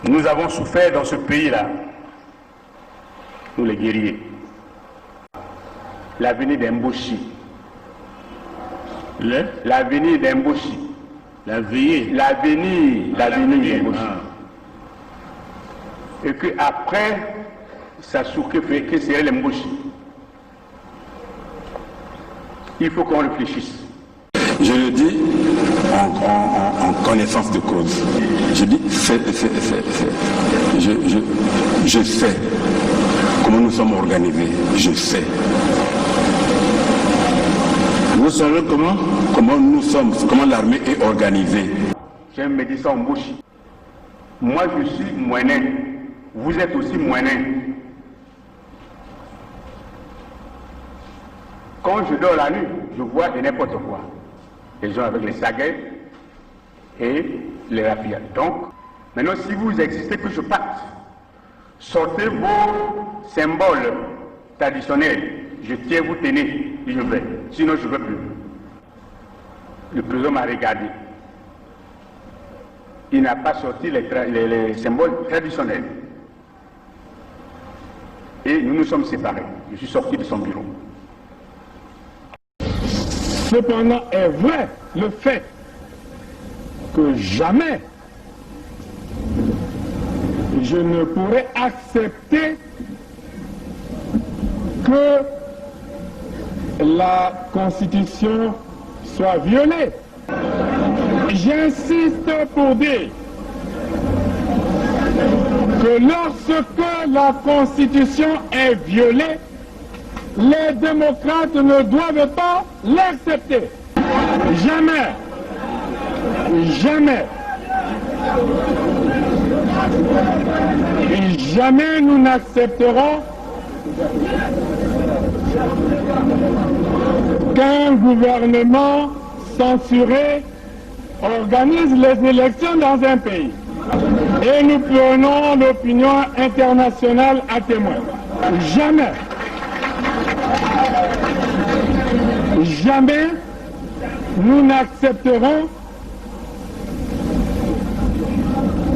Nous avons souffert dans ce pays-là, nous les guerriers. L'avenir d'Emboshi. L'avenir d'Emboshi. L'avenir d'Emboshi. Et qu'après, Sasuke fait que c'est l'Emboshi. Il faut qu'on réfléchisse. Je le dis en connaissance de cause. Je dis, je sais comment nous sommes organisés. Je sais. Vous savez comment nous sommes, comment l'armée est organisée. J'ai un médecin en bouche. Moi, je suis moyen. Vous êtes aussi moyen. Quand je dors la nuit, je vois de n'importe quoi. Les gens avec les saguets et les rapides. Donc, maintenant, si vous existez, que je parte, sortez vos symboles traditionnels. Je tiens, vous tenez, et je vais. Sinon, je ne veux plus. Le président m'a regardé. Il n'a pas sorti les symboles traditionnels. Et nous nous sommes séparés. Je suis sorti de son bureau. Cependant est vrai le fait que jamais je ne pourrais accepter que la Constitution soit violée. J'insiste pour dire que lorsque la Constitution est violée, les démocrates ne doivent pas l'accepter. Jamais. Jamais. Et jamais nous n'accepterons qu'un gouvernement censuré organise les élections dans un pays. Et nous prenons l'opinion internationale à témoin. Jamais. Jamais nous n'accepterons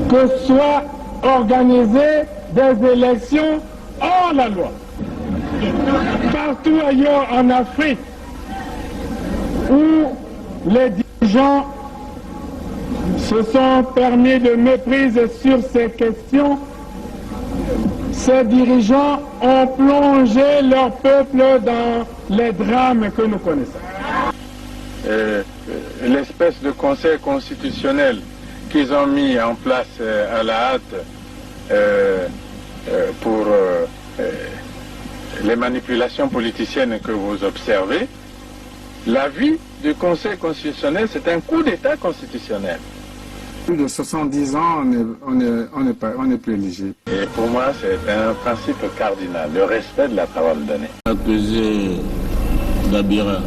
que soient organisées des élections hors la loi. Partout ailleurs en Afrique où les dirigeants se sont permis de méprise sur ces questions, ces dirigeants ont plongé leur peuple dans les drames que nous connaissons. L'espèce de conseil constitutionnel qu'ils ont mis en place à la hâte pour les manipulations politiciennes que vous observez, l'avis du conseil constitutionnel, c'est un coup d'État constitutionnel. Plus de 70 ans, on n'est plus éligible. Et pour moi, c'est un principe cardinal, le respect de la parole donnée. Accusé Dabira,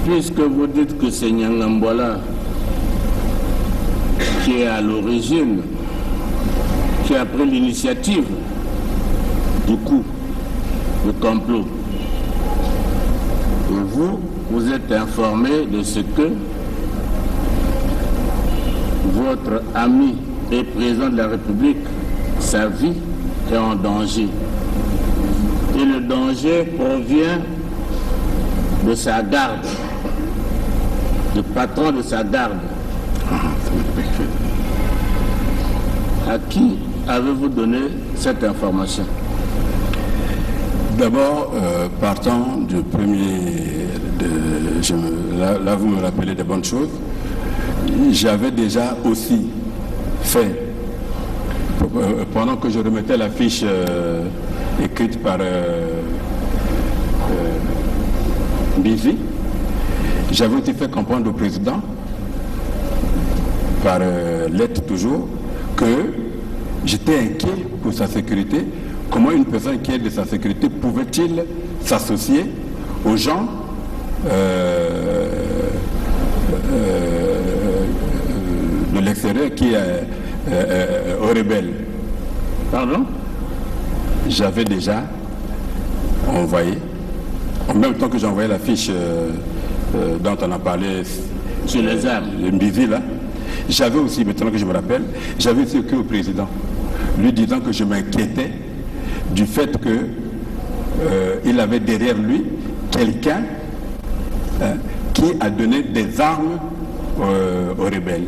puisque vous dites que c'est Nyangambola qui est à l'origine, qui a pris l'initiative du coup, du complot, et vous êtes informé de ce que votre ami et président de la République, sa vie est en danger. Et le danger provient de sa garde, du patron de sa garde. À qui avez-vous donné cette information? D'abord, partant du premier, là vous me rappelez des bonnes choses, j'avais déjà aussi fait, pendant que je remettais la fiche écrite par Bizi, j'avais aussi fait comprendre au président, par lettre toujours, que j'étais inquiet pour sa sécurité. Comment une personne qui est de sa sécurité pouvait-il s'associer aux gens de l'extérieur qui est aux rebelles? Pardon? J'avais déjà envoyé, en même temps que j'ai envoyé la fiche dont on a parlé sur les armes, le Mbizi là, J'avais aussi, maintenant que je me rappelle, j'avais aussi écrit au président, lui disant que je m'inquiétais du fait qu'il avait derrière lui quelqu'un qui a donné des armes aux rebelles.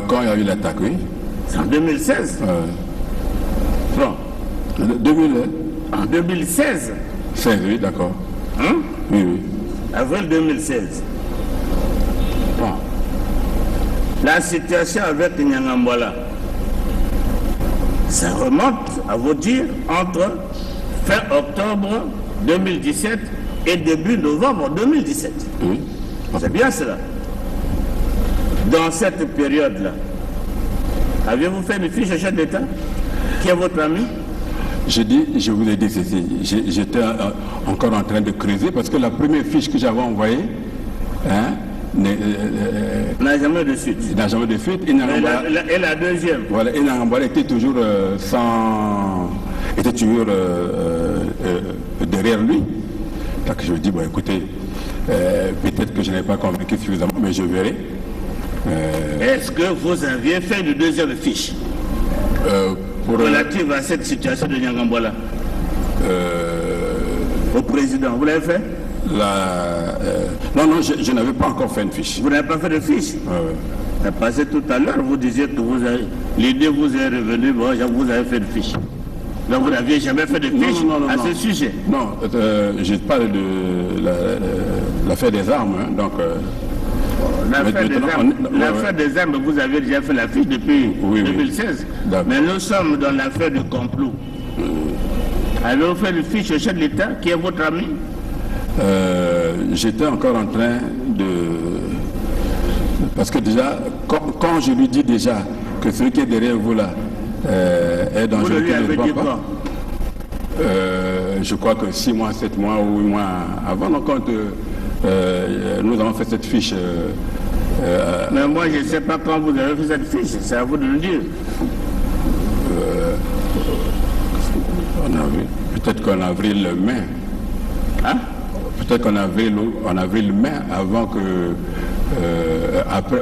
Quand il y a eu l'attaque, oui. C'est en 2016. Bon. En 2016. 16, oui, d'accord. Hein? Oui, oui. Avril 2016. Bon. La situation avec Nyangambwala, ça remonte, à vous dire, entre fin octobre 2017 et début novembre 2017. Oui. C'est bien cela. Dans cette période-là, avez-vous fait une fiche au chef d'État? Qui est votre ami? Je vous ai dit ceci, j'étais encore en train de creuser parce que la première fiche que j'avais envoyée n'a jamais de suite. N'a jamais de suite. Et la deuxième? Voilà, et Nyangambwala était toujours était toujours derrière lui. Donc je lui dis, bon écoutez, peut-être que je n'ai pas convaincu suffisamment, mais je verrai. Est-ce que vous aviez fait une deuxième fiche relative à cette situation de Nyangambwala au président? Vous l'avez fait? Non, je n'avais pas encore fait une fiche. Vous n'avez pas fait de fiche? Parce que tout à l'heure, vous disiez que l'idée vous est revenue, bon, vous avez fait une fiche. Donc vous n'aviez jamais fait de fiche à ce sujet? Non, je parle de l'affaire des armes. Hein, donc, l'affaire des armes, vous avez déjà fait la fiche depuis 2016. Oui. Mais nous sommes dans l'affaire du complot. Avez-vous fait une fiche au chef de l'État, qui est votre ami? J'étais encore en train de... Parce que déjà, quand je lui dis déjà que celui qui est derrière vous là est dangereux, vous lui avez dit quoi? Je crois que 6 mois, 7 mois ou 8 mois avant, donc quand nous avons fait cette fiche... Mais moi, je ne sais pas quand vous avez fait cette fiche, c'est à vous de le dire. Peut-être qu'en avril-mai. Hein? Peut-être qu'en avril-mai, avant que...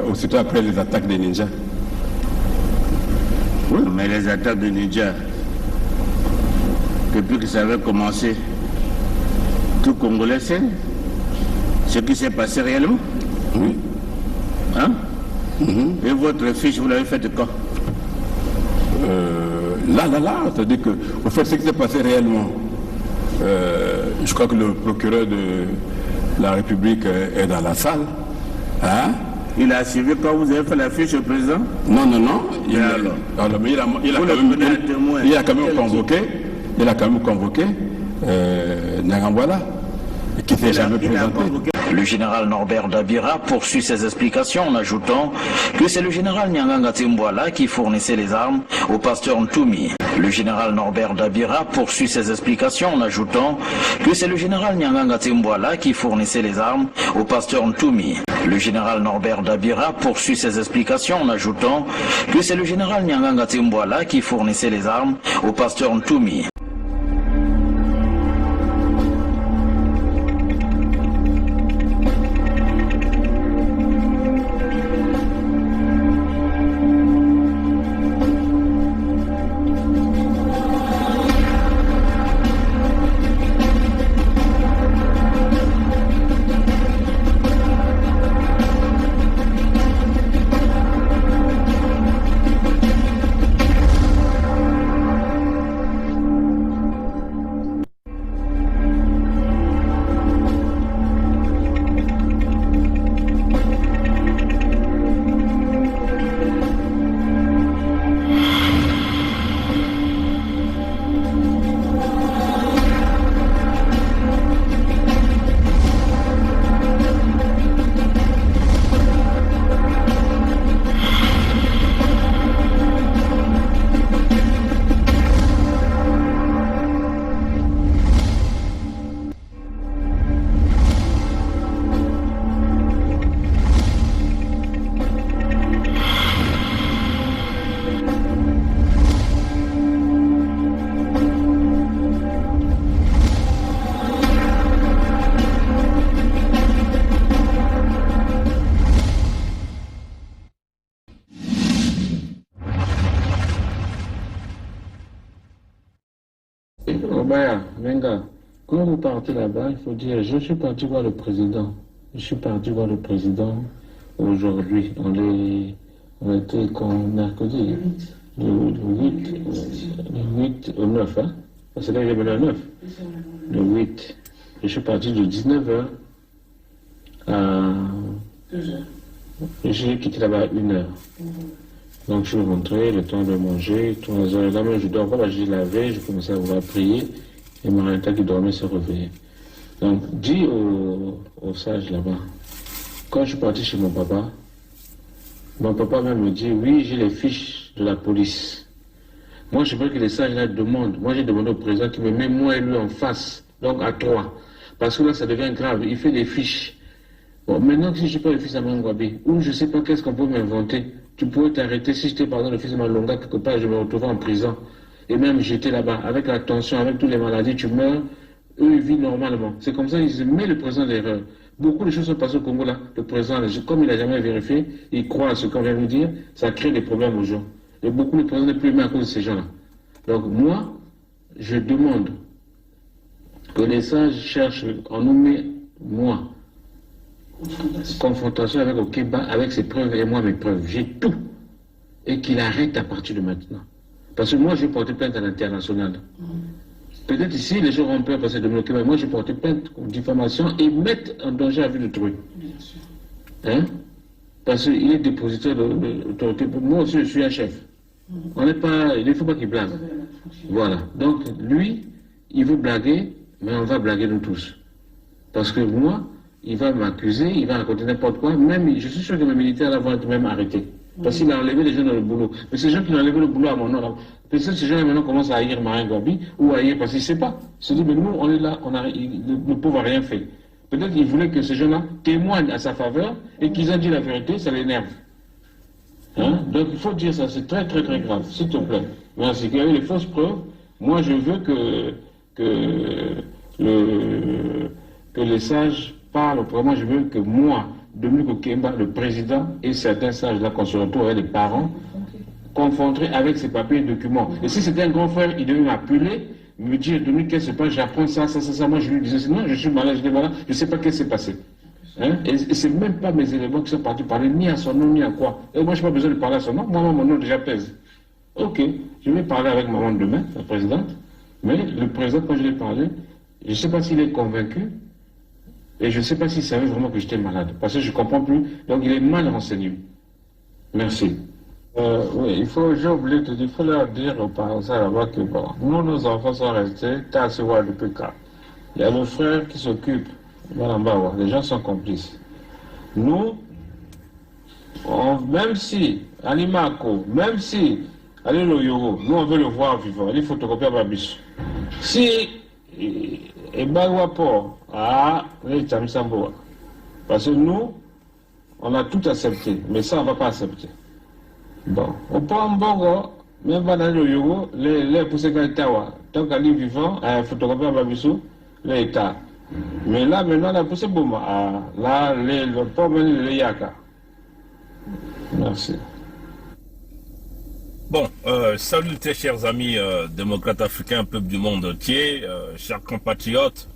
aussitôt après les attaques des ninjas. Oui, mais les attaques des ninjas, depuis que ça avait commencé, tout Congolais sait ce qui s'est passé réellement. Oui. Hein? Et votre fiche, vous l'avez faite quand? Là, c'est-à-dire que vous faites ce qui s'est passé réellement. Je crois que le procureur de la République est dans la salle. Hein? Il a suivi quand vous avez fait la fiche au président? Non. Il a quand même convoqué Nyangambwala, qui ne s'est jamais présenté. Le général Norbert Dabira poursuit ses explications en ajoutant que c'est le général Nyanganga Timbwala qui fournissait les armes au pasteur Ntoumi. Le général Norbert Dabira poursuit ses explications en ajoutant que c'est le général Nyanganga Timbwala qui fournissait les armes au pasteur Ntoumi. Le général Norbert Dabira poursuit ses explications en ajoutant que c'est le général Nyanganga Timbwala qui fournissait les armes au pasteur Ntoumi. Obaya, venga, quand vous partez là-bas, il faut dire, je suis parti voir le président. Je suis parti voir le président aujourd'hui. On était quand mercredi, le 8 au 9, hein? C'est là que j'ai venu le 9. Le 8. Je suis parti de 19h à 2h. J'ai quitté là-bas à 1h. Donc je suis rentré, le temps de manger, 3h. Là, même je dors pas, j'ai lavé, je commençais à vouloir prier. Et Marita qui dormait se réveillait. Donc dis aux sages là-bas, quand je suis parti chez mon papa même me dit, oui, j'ai les fiches de la police. Moi, je veux que les sages là demandent. Moi, j'ai demandé au président qui me met moi et lui en face, donc à 3. Parce que là, ça devient grave. Il fait des fiches. Bon, maintenant, si je n'ai pas le fils de Mangwabi, ou je ne sais pas qu'est-ce qu'on peut m'inventer, tu pourrais t'arrêter. Si j'étais, par exemple, le fils de Malonga, quelque part, je me retrouvais en prison. Et même, j'étais là-bas, avec la tension, avec toutes les maladies, tu meurs, eux, ils vivent normalement. C'est comme ça, ils mettent le président l'erreur. Beaucoup de choses sont passées au Congo, là. Le président, comme il n'a jamais vérifié, il croit à ce qu'on vient de dire, ça crée des problèmes aux gens. Et beaucoup de présidents n'est plus aimé à cause de ces gens-là. Donc, moi, je demande que les sages cherchent en nommer, moi, confrontation avec Okeba, avec ses preuves et moi mes preuves. J'ai tout. Et qu'il arrête à partir de maintenant. Parce que moi, je vais porter plainte à l'international. Peut-être ici, les gens ont peur parce que de Okeba, moi, je vais porter plainte contre diffamation et mettre en danger la vie de d'autrui. Hein? Parce qu'il est dépositaire de l'autorité. Moi aussi, je suis un chef. On n'est pas, il ne faut pas qu'il blague. Voilà. Donc, lui, il veut blaguer, mais on va blaguer nous tous. Parce que moi, il va m'accuser, il va raconter n'importe quoi. Même, je suis sûr que mes militaires là vont être même arrêtés. Parce qu'il a enlevé les gens dans le boulot. Mais ces gens qui ont enlevé le boulot à mon nom, là, peut-être que ces gens maintenant commencent à haïr Marin Gwabi ou à haïr parce qu'il ne sait pas. Il se dit, mais nous, on est là, le pauvre n'a rien fait. Peut-être qu'il voulait que ces gens-là témoignent à sa faveur et qu'ils aient dit la vérité, ça l'énerve. Hein? Donc il faut dire ça, c'est très très très grave, s'il te plaît. Merci. Qu'il y avait les fausses preuves, moi je veux que les sages parlent, vraiment je veux que moi, Dominique Okemba, le président et certains sages là qu'on se retrouve avec les parents, confrontés avec ces papiers et documents. Et si c'était un grand frère, il devait m'appeler, me dire, Dominique, qu'est-ce qui se passe, j'apprends ça. Moi je lui disais, non, je suis malade, je ne sais pas qu'est-ce qui s'est passé. Hein? Et ce n'est même pas mes éléments qui sont partis parler ni à son nom ni à quoi. Et moi, je n'ai pas besoin de parler à son nom. Moi, mon nom déjà pèse. Ok, je vais parler avec maman demain, la présidente. Mais le président, quand je lui ai parlé, je ne sais pas s'il est convaincu. Et je ne sais pas s'il savait vraiment que j'étais malade. Parce que je ne comprends plus. Donc, il est mal renseigné. Merci. Oui, j'ai oublié de dire, il faut leur dire aux parents là-bas que bon, nous, nos enfants sont restés, t'as à se voir depuis quand. Il y a le frère qui s'occupe. Les gens sont complices. Nous, même si, Alimako, même si, allez le Yoro, nous on veut le voir vivant, il faut photocopier à Babis. Si, et Bagwapo, parce que nous, on a tout accepté, mais ça on ne va pas accepter. Bon, au point Mbongo, même pas dans le Yoro, les poussés Kaitawa, tant qu'elle est vivant, photocopier à Babisou, l'État. Mais là, maintenant, on a poussé Bouma. Là, le pauvre, le Yaka. Merci. Bon, salut très chers amis démocrates africains, peuple du monde entier, chers compatriotes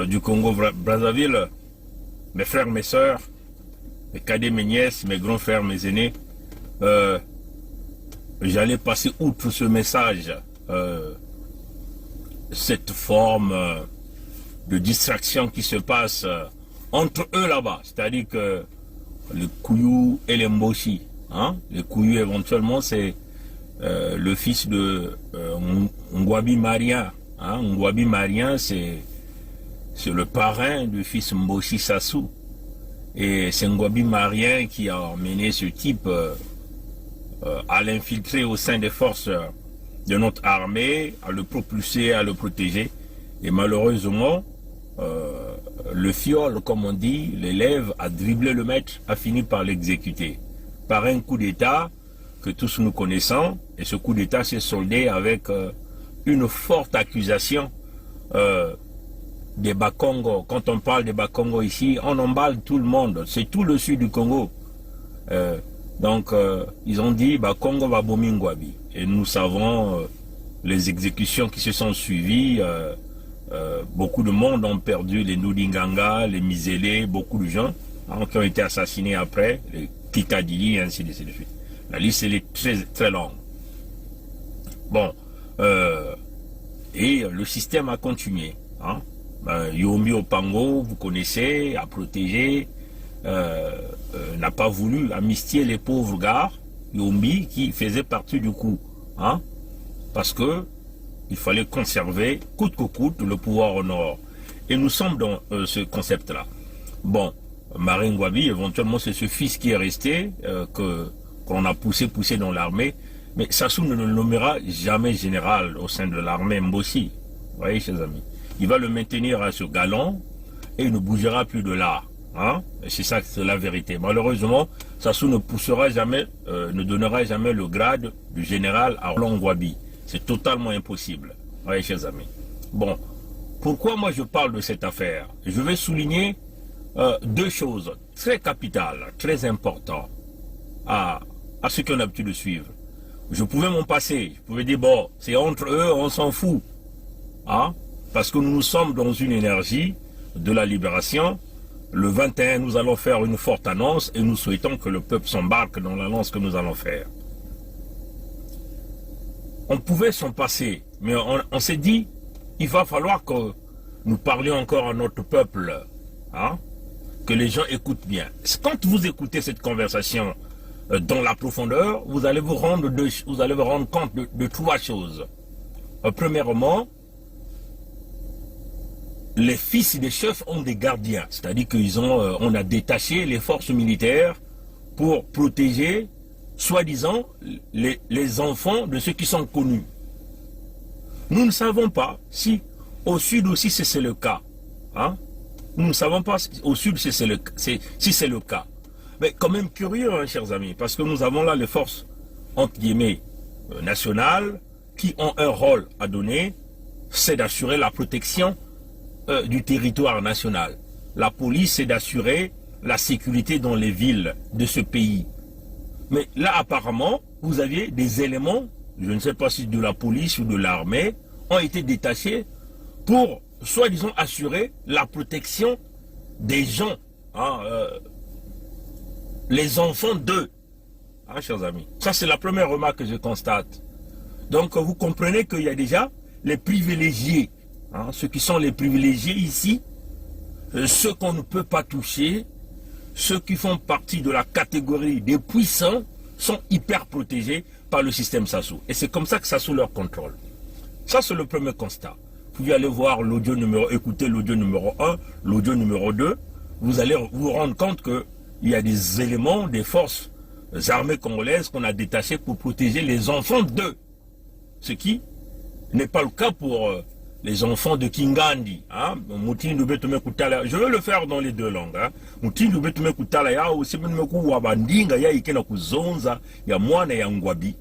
du Congo-Brazzaville, mes frères, mes sœurs, mes cadets, mes nièces, mes grands frères, mes aînés. J'allais passer outre ce message, cette forme de distraction qui se passe entre eux là-bas, c'est-à-dire que les Kouyou et les Mboshi, hein? Les Kouyou éventuellement c'est le fils de Ngwabi Marien, hein? Ngwabi Marien c'est le parrain du fils Mboshi Sassou, et c'est Ngwabi Marien qui a emmené ce type à l'infiltrer au sein des forces de notre armée, à le propulser, à le protéger, et malheureusement le fiole, comme on dit, l'élève a dribblé le maître, a fini par l'exécuter par un coup d'état que tous nous connaissons, et ce coup d'état s'est soldé avec une forte accusation des Bakongo. Quand on parle des Bakongo ici, on emballe tout le monde, c'est tout le sud du Congo. Donc ils ont dit Bakongo va Bomingwabi, et nous savons les exécutions qui se sont suivies, beaucoup de monde ont perdu, les Nudinganga, les Misélé, beaucoup de gens qui ont été assassinés après, les Kikadili, et ainsi de suite. La liste elle est très, très longue. Bon, et le système a continué. Yombi Opango, vous connaissez, a protégé, n'a pas voulu amnistier les pauvres gars, Yombi, qui faisaient partie du coup. Parce que il fallait conserver coûte que coûte le pouvoir au nord. Et nous sommes dans ce concept-là. Bon, Marine Ngouabi, éventuellement, c'est ce fils qui est resté, qu'on a poussé dans l'armée. Mais Sassou ne le nommera jamais général au sein de l'armée Mbossi. Vous voyez, chers amis. Il va le maintenir à ce galon et il ne bougera plus de là. C'est ça, c'est la vérité. Malheureusement, Sassou ne poussera jamais, ne donnera jamais le grade du général à Roland Ngouabi. C'est totalement impossible. Vous voyez, chers amis. Bon, pourquoi moi je parle de cette affaire? Je vais souligner deux choses très capitales, très importantes à ceux qui ont l'habitude de suivre. Je pouvais m'en passer, je pouvais dire, bon, c'est entre eux, on s'en fout. Parce que nous sommes dans une énergie de la libération. Le 21, nous allons faire une forte annonce et nous souhaitons que le peuple s'embarque dans l'annonce que nous allons faire. On pouvait s'en passer, mais on s'est dit, il va falloir que nous parlions encore à notre peuple, que les gens écoutent bien. Quand vous écoutez cette conversation dans la profondeur, vous allez vous rendre compte de trois choses. Premièrement, les fils des chefs ont des gardiens, c'est-à-dire qu'on a détaché les forces militaires pour protéger, soi-disant, les enfants de ceux qui sont connus. Nous ne savons pas si au sud aussi c'est le cas. Nous ne savons pas si au sud si c'est le cas. Mais quand même curieux, chers amis, parce que nous avons là les forces, entre guillemets, nationales, qui ont un rôle à donner, c'est d'assurer la protection du territoire national. La police, c'est d'assurer la sécurité dans les villes de ce pays. Mais là, apparemment, vous aviez des éléments, je ne sais pas si de la police ou de l'armée, ont été détachés pour, soi-disant, assurer la protection des gens, les enfants d'eux, chers amis. Ça, c'est la première remarque que je constate. Donc, vous comprenez qu'il y a déjà les privilégiés, ceux qui sont les privilégiés ici, ceux qu'on ne peut pas toucher, ceux qui font partie de la catégorie des puissants sont hyper protégés par le système Sassou. Et c'est comme ça que Sassou leur contrôle. Ça, c'est le premier constat. Vous pouvez aller voir l'audio écouter l'audio numéro 1, l'audio numéro 2. Vous allez vous rendre compte qu'il y a des éléments, des forces armées congolaises qu'on a détachées pour protéger les enfants d'eux. Ce qui n'est pas le cas pour les enfants de Kingandi. Je vais le faire dans les deux langues. Mutindi ubetume kutala yao simeku wabandinga ya ikena kuzonza ya mwana ya Ngouabi.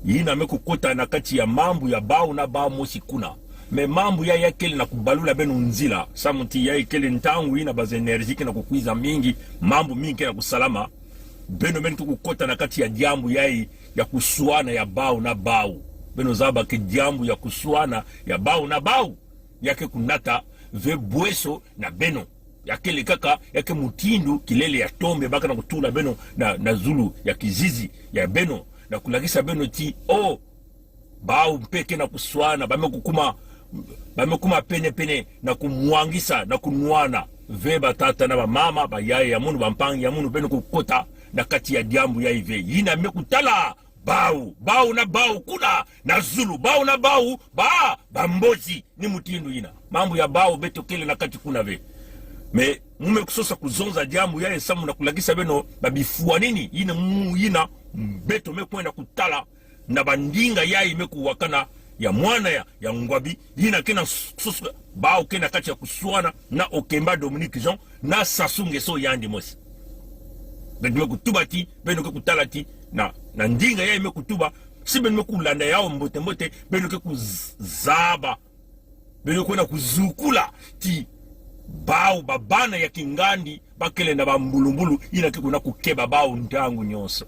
Yina mekukota na kati ya mambu ya bao na bao mosi kuna. Me mambu ya yakele na kubalula benu nzila. Samuti ya ikele ntangu yina baze enerjiki na kukwiza mingi. Mambu mingi na kusalama. Beno menu kukota na kati ya jambu ya kusuana ya bao na bao. Beno zaba ke jambu ya kusuana ya bao na bao. Yake kunata ve bweso na beno. Yake le kaka yake mutindu kilele ya tombe baka na kutula beno na zulu ya kizizi ya beno. Na kulagisa beno ti bao mpeke na kusuana bamekuma pene na kumwangisa na kunwana veba tata na mama bayaye ya munu bampangi ya munu beno kukota na kati ya diambu ya ive yina mekutala bao na bao kuna na zulu bao na bao bambozi ni mutindu yina mambo ya bao beto kele na kati kuna ve me mume kusosa kuzonza diambu ya esamu na kulagisa beno babifua nini yina beto mekwenda kutala na bandinga yai mekuwakana ya mwana ya Ngouabi yina kena susu bao kena kati ya kusuana na Okemba Dominique Jean na Sassou Nguesso yandi mosi beno kutubati beno kutalati na ndinga yai mekutuba si beno kulanda yao mbote beno kuzaba beno kwenda kuzukula ti bao babana ya Kingandi bakele na bambulumbulu yina kikuna kukeba bao ndangu nyonso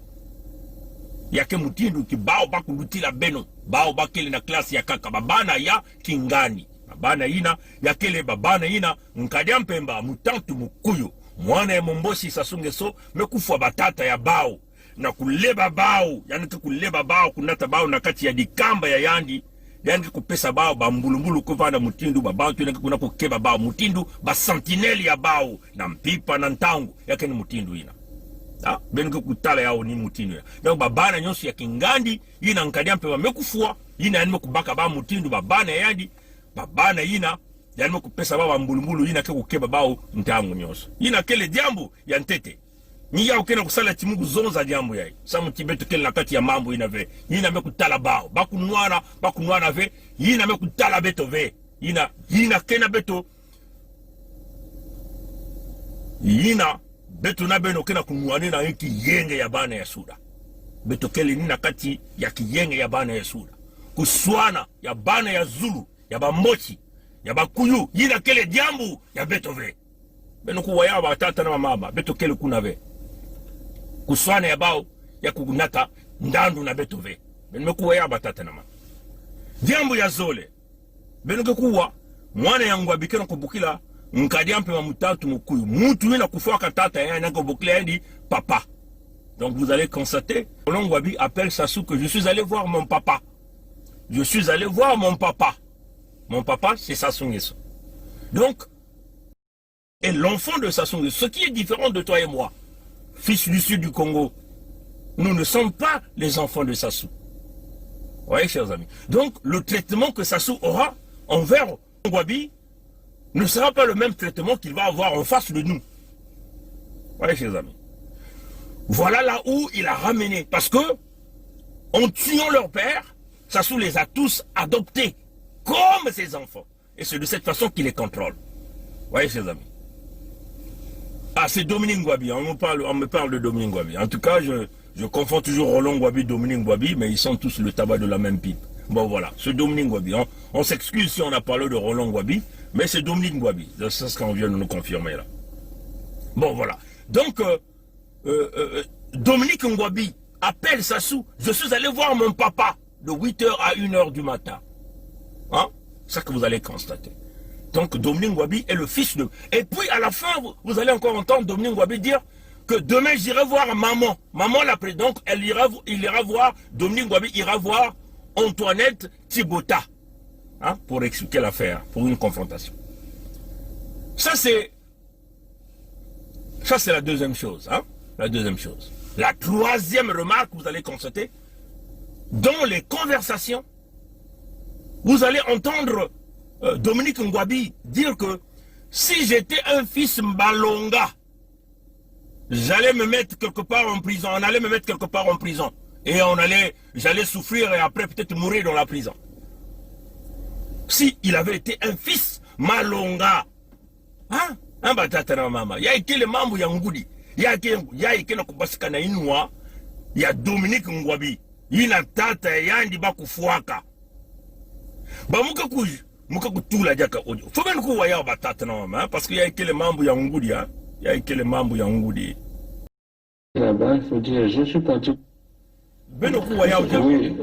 yake mutindu ki bao bakulutila beno bao bakele na klasi ya kaka babana ya kingani babana ina yakele babana ina nkadya mpemba mutantu mukuyu mwana ya mombosi sasunge so mekufwa batata ya bao na kuleba bao yani kuleba bao kunata bao na kati ya dikamba ya yandi yani kupesa bao bambulumbulu kuvanda mutindu babantu yani kuna kukeba bao mutindu ba sentinelle ya bao na mpipa na ntangu yake ni mutindu ina benke kutala yao ni mutindu ya donc babana nyonso ya kingandi ina nkadya mpemba mekufwa ina yani mekubaka ba mutindu babana ya yandi babana ina yani mekupesa bao bambulumbulu ina ke kukeba bao ntangu nyonso ina kele jambu ya ntete ni ya ukena kusala timungu zonza jambo yai samu tibeto kele nakati ya mambo inave yina mekutala bao bakunwana ve yina mekutala beto ve yina kena beto yina beto na beno kena kunwane na yiki yenge ya bana ya suda beto kele nina kati ya kiyenge ya bana ya suda kuswana ya bana ya zulu ya bambochi ya bakuyu yina kele jambu ya beto ve beno kuwa ya batata na mama beto kele kuna ve kuswana ya bao ya kugunata ndandu na betove benimekuwa ya batata na mama jambo ya zole benimekuwa mwana yangu abikena kubukila nkadya mpema mutatu mukuyu mutu wina kufuaka tata ya nako bukila yandi papa donc vous allez constater Roland Ngouabi appelle Sassou que je suis allé voir mon papa mon papa c'est Sassou Nguesso donc et l'enfant de Sassou Nguesso ce qui est différent de toi et moi fils du sud du Congo, nous ne sommes pas les enfants de Sassou. Vous voyez, chers amis. Donc, le traitement que Sassou aura envers Ngouabi ne sera pas le même traitement qu'il va avoir en face de nous. Vous voyez, chers amis. Voilà là où il a ramené. Parce que, en tuant leur père, Sassou les a tous adoptés comme ses enfants. Et c'est de cette façon qu'il les contrôle. Vous voyez, chers amis. Ah, c'est Dominique Ngouabi, on me parle de Dominique Ngouabi. En tout cas, je confonds toujours Roland Ngouabi, Dominique Ngouabi, mais ils sont tous le tabac de la même pipe. Bon voilà, c'est Dominique Ngouabi. On s'excuse si on a parlé de Roland Ngouabi, mais c'est Dominique Ngouabi. C'est ce qu'on vient de nous confirmer là. Bon voilà. Donc, Dominique Ngouabi appelle Sassou. Je suis allé voir mon papa de 8h à 1h du matin. Hein? C'est ça que vous allez constater. Donc Dominique Ngouabi est le fils de... Et puis à la fin, vous allez encore entendre Dominique Ngouabi dire que demain j'irai voir maman. Maman l'a pris. Donc il ira voir, Dominique Ngouabi ira voir Antoinette Thibota. Hein, pour expliquer l'affaire, pour une confrontation. Ça c'est la deuxième chose. Hein, la deuxième chose. La troisième remarque, vous allez constater, dans les conversations, vous allez entendre... Dominique Ngouabi dire que si j'étais un fils Mbalonga, j'allais me mettre quelque part en prison, on allait me mettre quelque part en prison. Et j'allais souffrir et après peut-être mourir dans la prison. Si il avait été un fils Malonga, hein, batatana mama, ya ikele mambo ya ngudi, ya ikele kubasika na inwa, ya Dominique Ngouabi, ina tata yandi bakufuaka. Bamuka kuju. Mukakutula jaka audio. Faut bien qu'on voie batata na mama parce qu'il y a que les membres ya ngudi hein. Il y a que les membres ya ngudi. Là-bas, il faut dire je suis parti. Oui,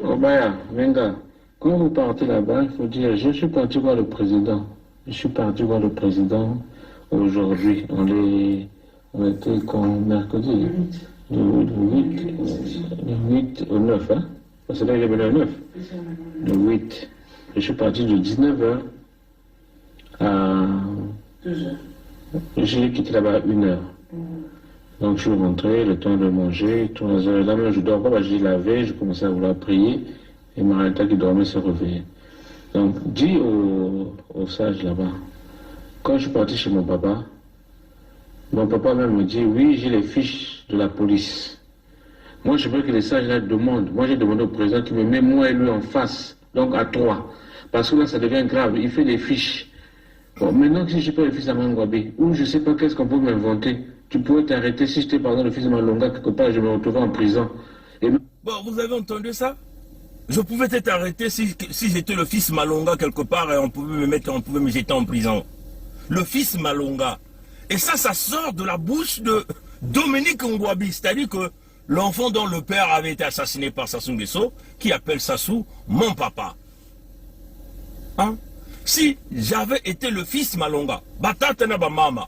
Obaya, Venga. Quand vous partez là-bas, il faut dire je suis parti voir le président. Je suis parti voir le président aujourd'hui. On était comme mercredi. Le 8 au 9 hein. C'est là que j'ai venu le 9. Le 8. Je suis parti de 19h à 2h. J'ai quitté là-bas à 1h. Donc je suis rentré, le temps de manger, 3h. Là même je dors pas, j'ai lavé, je commençais à vouloir prier. Et Marita qui dormait se réveillait. Donc dis au sage là-bas, quand je suis parti chez mon papa même me dit, oui, j'ai les fiches de la police. Moi je veux que les sages là demandent. Moi j'ai demandé au président qui me met moi et lui en face, donc à 3. Parce que là, ça devient grave. Il fait des fiches. Bon, maintenant, si je suis pas le fils de Ngouabi, ou je ne sais pas qu'est-ce qu'on peut m'inventer, tu pourrais t'arrêter si j'étais, par exemple, le fils de Malonga, quelque part, je me retrouvais en prison. Et... Bon, vous avez entendu ça? Je pouvais être arrêté si j'étais le fils Malonga, quelque part, et on pouvait me jeter en prison. Le fils Malonga. Et ça sort de la bouche de Dominique Ngouabi. C'est-à-dire que l'enfant dont le père avait été assassiné par Sassou Nguesso, qui appelle Sassou mon papa. Hein? Si j'avais été le fils Malonga, batata na ba mama,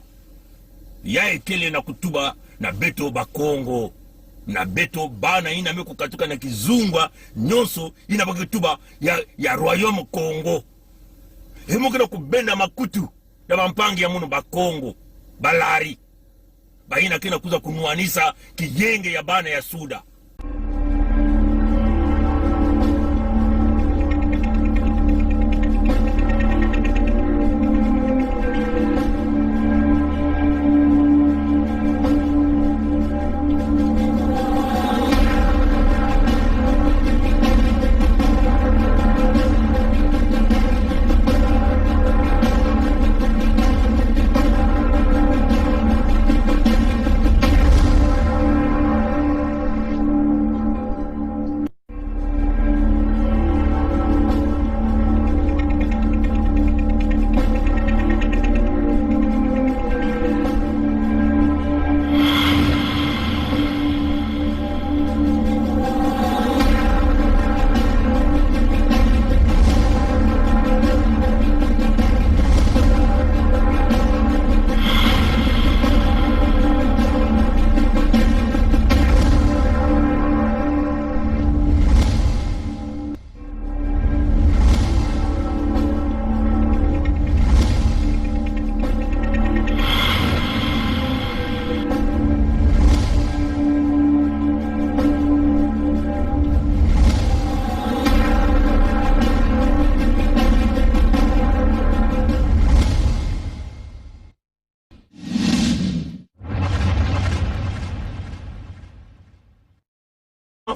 ya ekele na kutuba na beto ba Congo, na beto bana ina me kukatuka na kizungwa nyonso ina ba kutuba ya royaume Congo. Hemoke na kubenda makutu na bampangi ya munu ba Congo, balari. Baina kena kuza kunuanisa kiyenge ya bana ya Suda.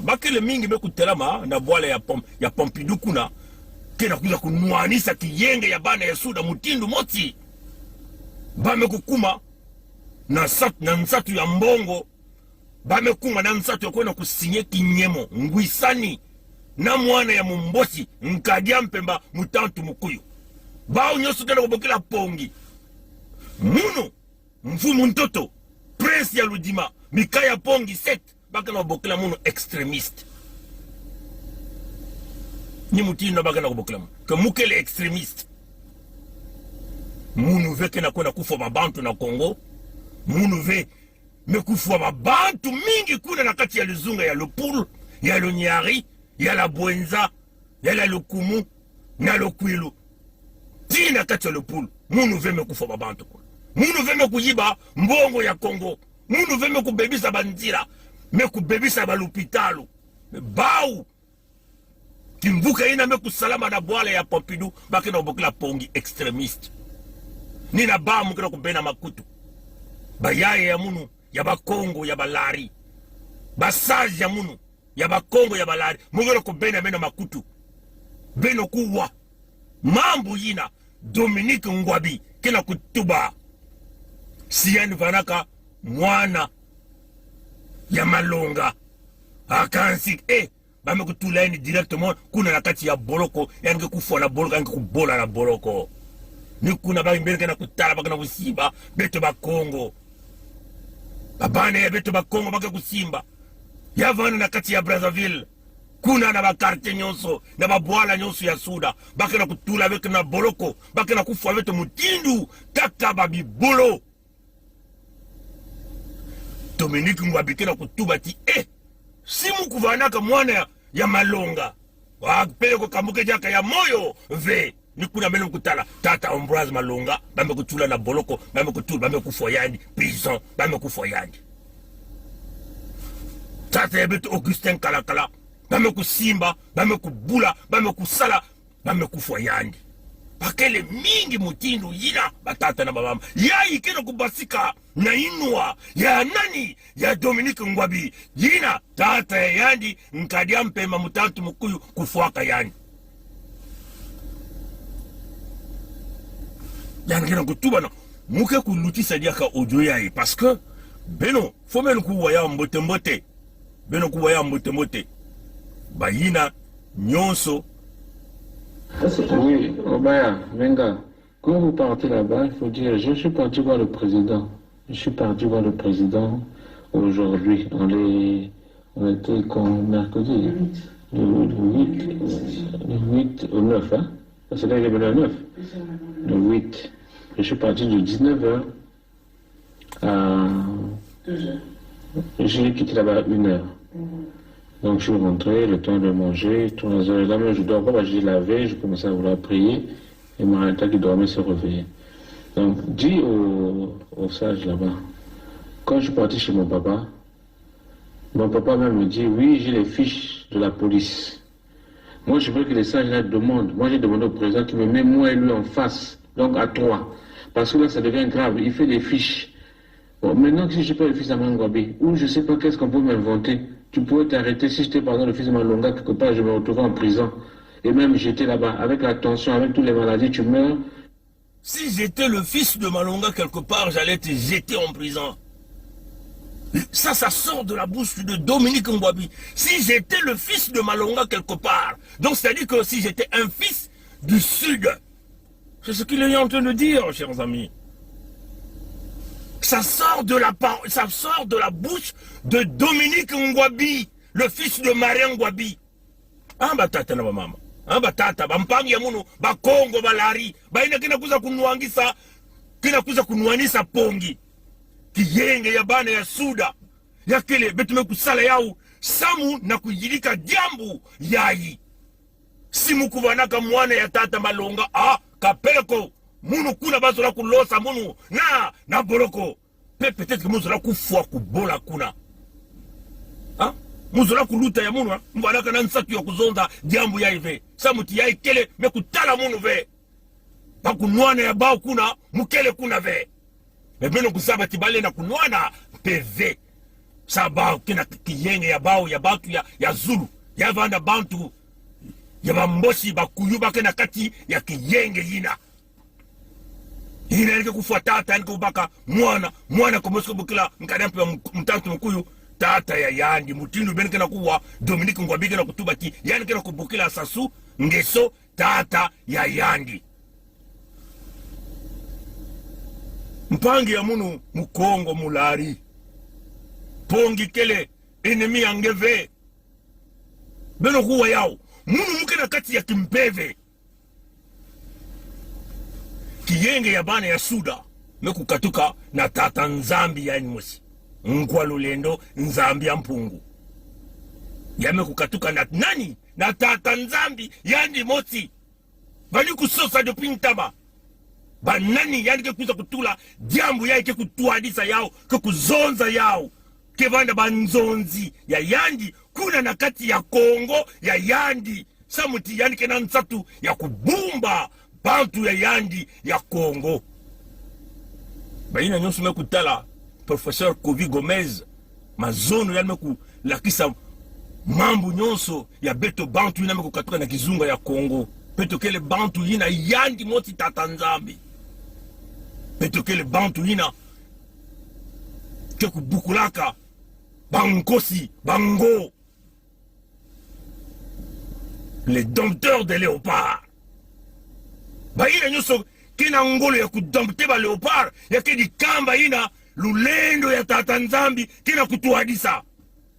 Bakele mingi beku telama na bwale ya Pompidou kuna kena kuza kunuanisa kiyenge ya bana ya Suda mutindu moti bame kukuma na nsatu ya mbongo bame kuma na nsatu ya kwena kusinye kinyemo ngwisani na mwana ya mumbosi nkadia mpemba mutantu mukuyu bao nyosu kena kubokela pongi muno mfumu ntoto prince ya Ludima Mikaya Pongi set bakana bokela muno extremiste ni mutino bakana bokela que mukele extremiste munu veke na kwenda kufa babantu na Congo munu ve mekufa babantu mingi kuna na kati ya luzunga ya Lupulu ya Lunyari ya la Bwenza ya la Lukumu na Lokwilu tina kati ya Lupulu munu ve mekufa babantu munu ve mekuyiba mbongo ya Congo munu ve mekubebisa banzira mekubebisa balupitalu bau kimvuka ina mekusalama na bwale ya Pompidou bakena obokela pongi extremiste nina ba mukena kubena makutu bayaye ya munu ya bakongo ya balari basaji ya munu ya bakongo ya balari mukena kubena bena makutu beno kuwa mambu yina Dominique Ngwabi kena kutuba Siani Vanaka mwana ya Malonga akansi bame kutulaini directement kuna na kati ya boloko yange kufa na boloko yange kubola na boloko ni kuna ba mbele kana kutala bakana kusimba beto ba Congo babane ya beto ba Congo baka kusimba yavana na kati ya Brazzaville kuna na ba quartier nyonso na ba bwala nyonso ya Suda bakana kutula avec na boloko bakana kufa beto mutindu taka ba bibolo Dominique Ngwabi kena kutuba ti simu kuvanaka mwana ya Malonga wakupele kwa kambuke jaka ya moyo ve ni kuna mele mkutala tata Ambroise Malonga bame kutula na boloko bame kutula bame kufoyandi prison bame kufoyandi tata yebeto Augustin Kalakala bame kusimba bame kubula bame kusala bame kufoyandi bakele mingi mutindu yina batata na babama ya ikena kubasika na inua ya nani ya Dominique Ngwabi yina tata ya yandi nkadia mpema mutantu mukuyu kufuaka yandi yani kena kutuba na muke kulutisa diaka audio yae parce que beno fomelu kuwa ya mbote mbote beno kuwa ya mbote mbote bayina nyonso. Oui, Obaya, Venga, quand vous partez là-bas, il faut dire, je suis parti voir le président. Je suis parti voir le président aujourd'hui. On était mercredi, le 8 au 9, hein. C'est là que j'ai venu le 9. Le 8. Je suis parti de 19h à... J'ai quitté là-bas à 1h. Donc je suis rentré, le temps de manger, 3h. Là, je dors pas, j'ai lavé, je commençais à vouloir prier. Et Marita qui dormait se réveiller. Donc dis au sage là-bas, quand je suis parti chez mon papa même me dit, oui, j'ai les fiches de la police. Moi, je veux que les sages là demandent. Moi, j'ai demandé au président qui me met moi et lui en face, donc à 3. Parce que là, ça devient grave. Il fait des fiches. Bon, maintenant, si je n'ai pas le fils de Mangwabi, ou je ne sais pas qu'est-ce qu'on peut m'inventer, tu pourrais t'arrêter. Si j'étais par exemple le fils de Malonga, quelque part, je me retrouvais en prison. Et même j'étais là-bas, avec la tension, avec toutes les maladies, tu meurs. Si j'étais le fils de Malonga quelque part, j'allais te jeter en prison. Ça sort de la bouche de Dominique Ngwabi. Si j'étais le fils de Malonga quelque part, donc c'est-à-dire que si j'étais un fils du Sud, c'est ce qu'il est en train de dire, chers amis. Ça sort de la bouche de Dominique Ngwabi, le fils de Marie Ngwabi. Ah, bah tata na mama. Ah, bah tata, bah mpangi ya munu, bah Kongo, bah lari, bah ina kina kuza kunuanisa pongi. Kiyenge ya bana ya Suda ya kele betume kusala yao samu na kujilika jambu yayi simu kuvanaka mwana ya tata Malonga kapeleko munu kuna bazo la kulosa munu na boloko peut-être que muzo la kufua kubola kuna muzo la kuluta ya munu mwanaka na nsatu ya kuzonda jambu yayi ve samu ti yayi kele me kutala munu ve bakunwana ya bao kuna mukele kuna ve Mebeno kusaba tibale na kunwana PV. Saba kina kiyenge ya bao ya Zulu. Ya vanda bantu. Ya bamboshi bakuyuba kena kati ya kiyenge yina. Hina yalike kufuatata yalike kubaka mwana komosko bukila mkadampi mtantu mkuyu. Tata ya yandi mutindu bene kena kuwa Dominique Ngwabi kena kutuba ki. Yani kena kubukila sasu ngeso tata ya yandi. Mpangi ya munu mukongo mulari. Pongi kele enemi angeve. Beno kuwa yao. Munu mukena kati ya kimpeve. Kiyenge ya bana ya Suda. Meku katuka na tata nzambi ya nmusi. Nkwa lulendo nzambi ya mpungu. Ya meku katuka na nani? Na tata nzambi ya ndimoti. Bani kusosa do pintaba. Banani yani ke kuza kutula jambu yai ke kutuadisa yao ke kuzonza yao ke vanda banzonzi ya yandi kuna na kati ya Kongo ya yandi samuti yani ke nansatu ya kubumba bantu ya yandi ya Kongo baina nyonso me kutala professeur Kovi Gomez mazono yani me kulakisa mambu nyonso ya beto bantu yina me kukatuka na kizunga ya Kongo peto kele bantu yina yandi moti tata nzambi peto kele bantu yina ke kubukulaka bankosi bango les dompteurs de léopards baina nyonso kina ngolo ya kudompte ba léopard ya kedi kamba yina lulendo ya tata nzambi kina kutuadisa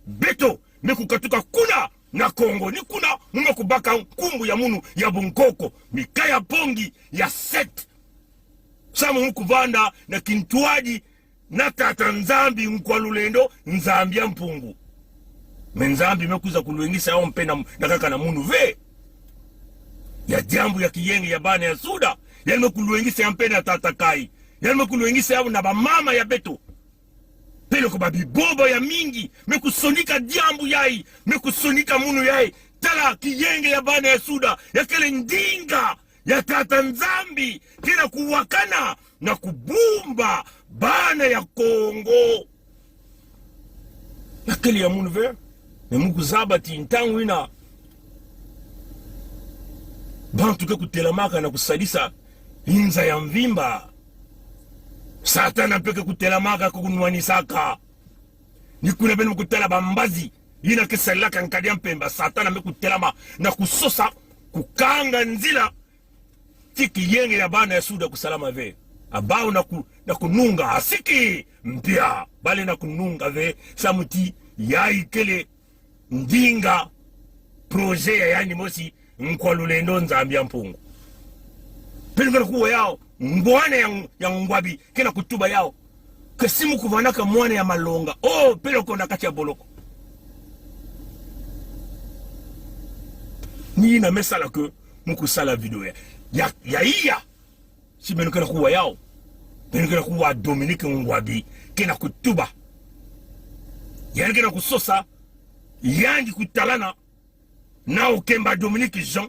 beto mekukatuka kuna na Kongo ni kuna mume kubaka nkumbu ya munu ya Bunkoko mikaya pongi ya set samu mkuvanda na kintuaji na tata nzambi mkwa lulendo nzambi ya mpungu menzambi mekuza kuluengisa yao mpena na kaka na munu ve ya jambu ya kiyenge ya bana ya Suda ya mekuluengisa ya mpena tata kai ya mekuluengisa yao na bamama ya beto pelo ko babibobo ya mingi mekusonika jambu yai mekusonika munu yai tala kiyenge ya bana ya Suda ya kele ndinga ya tata nzambi kina kuwakana na kubumba bana ya Kongo ya kele ya munu ve ne muku zabati ntangu ina bantu ke kutelamaka na kusalisa inza ya mvimba Satana mpeke kutelamaka kukunwanisaka. Nikune benu kutela bambazi. Yina keselaka nkadia mpemba. Satana mpeke kutelama na kusosa kukanga nzila. Tiki yenge ya bana ya Suda kusalama ve. Abao na kununga asiki mpia. Bale na kununga ve. Samuti yai kele ndinga projet ya yani mosi nkwalulendo nzambia mpungu penikana kuwa yao mbwane ya ngwabi kena kutuba yao kesimu kuvanaka mwane ya malonga peloko na kati ya boloko ni na mesala ke mukusala video ya iya si penikana kuwa yao penikana kuwa Dominique Ngwabi kena kutuba yani kena kusosa yangi kutalana na okemba Dominique Jean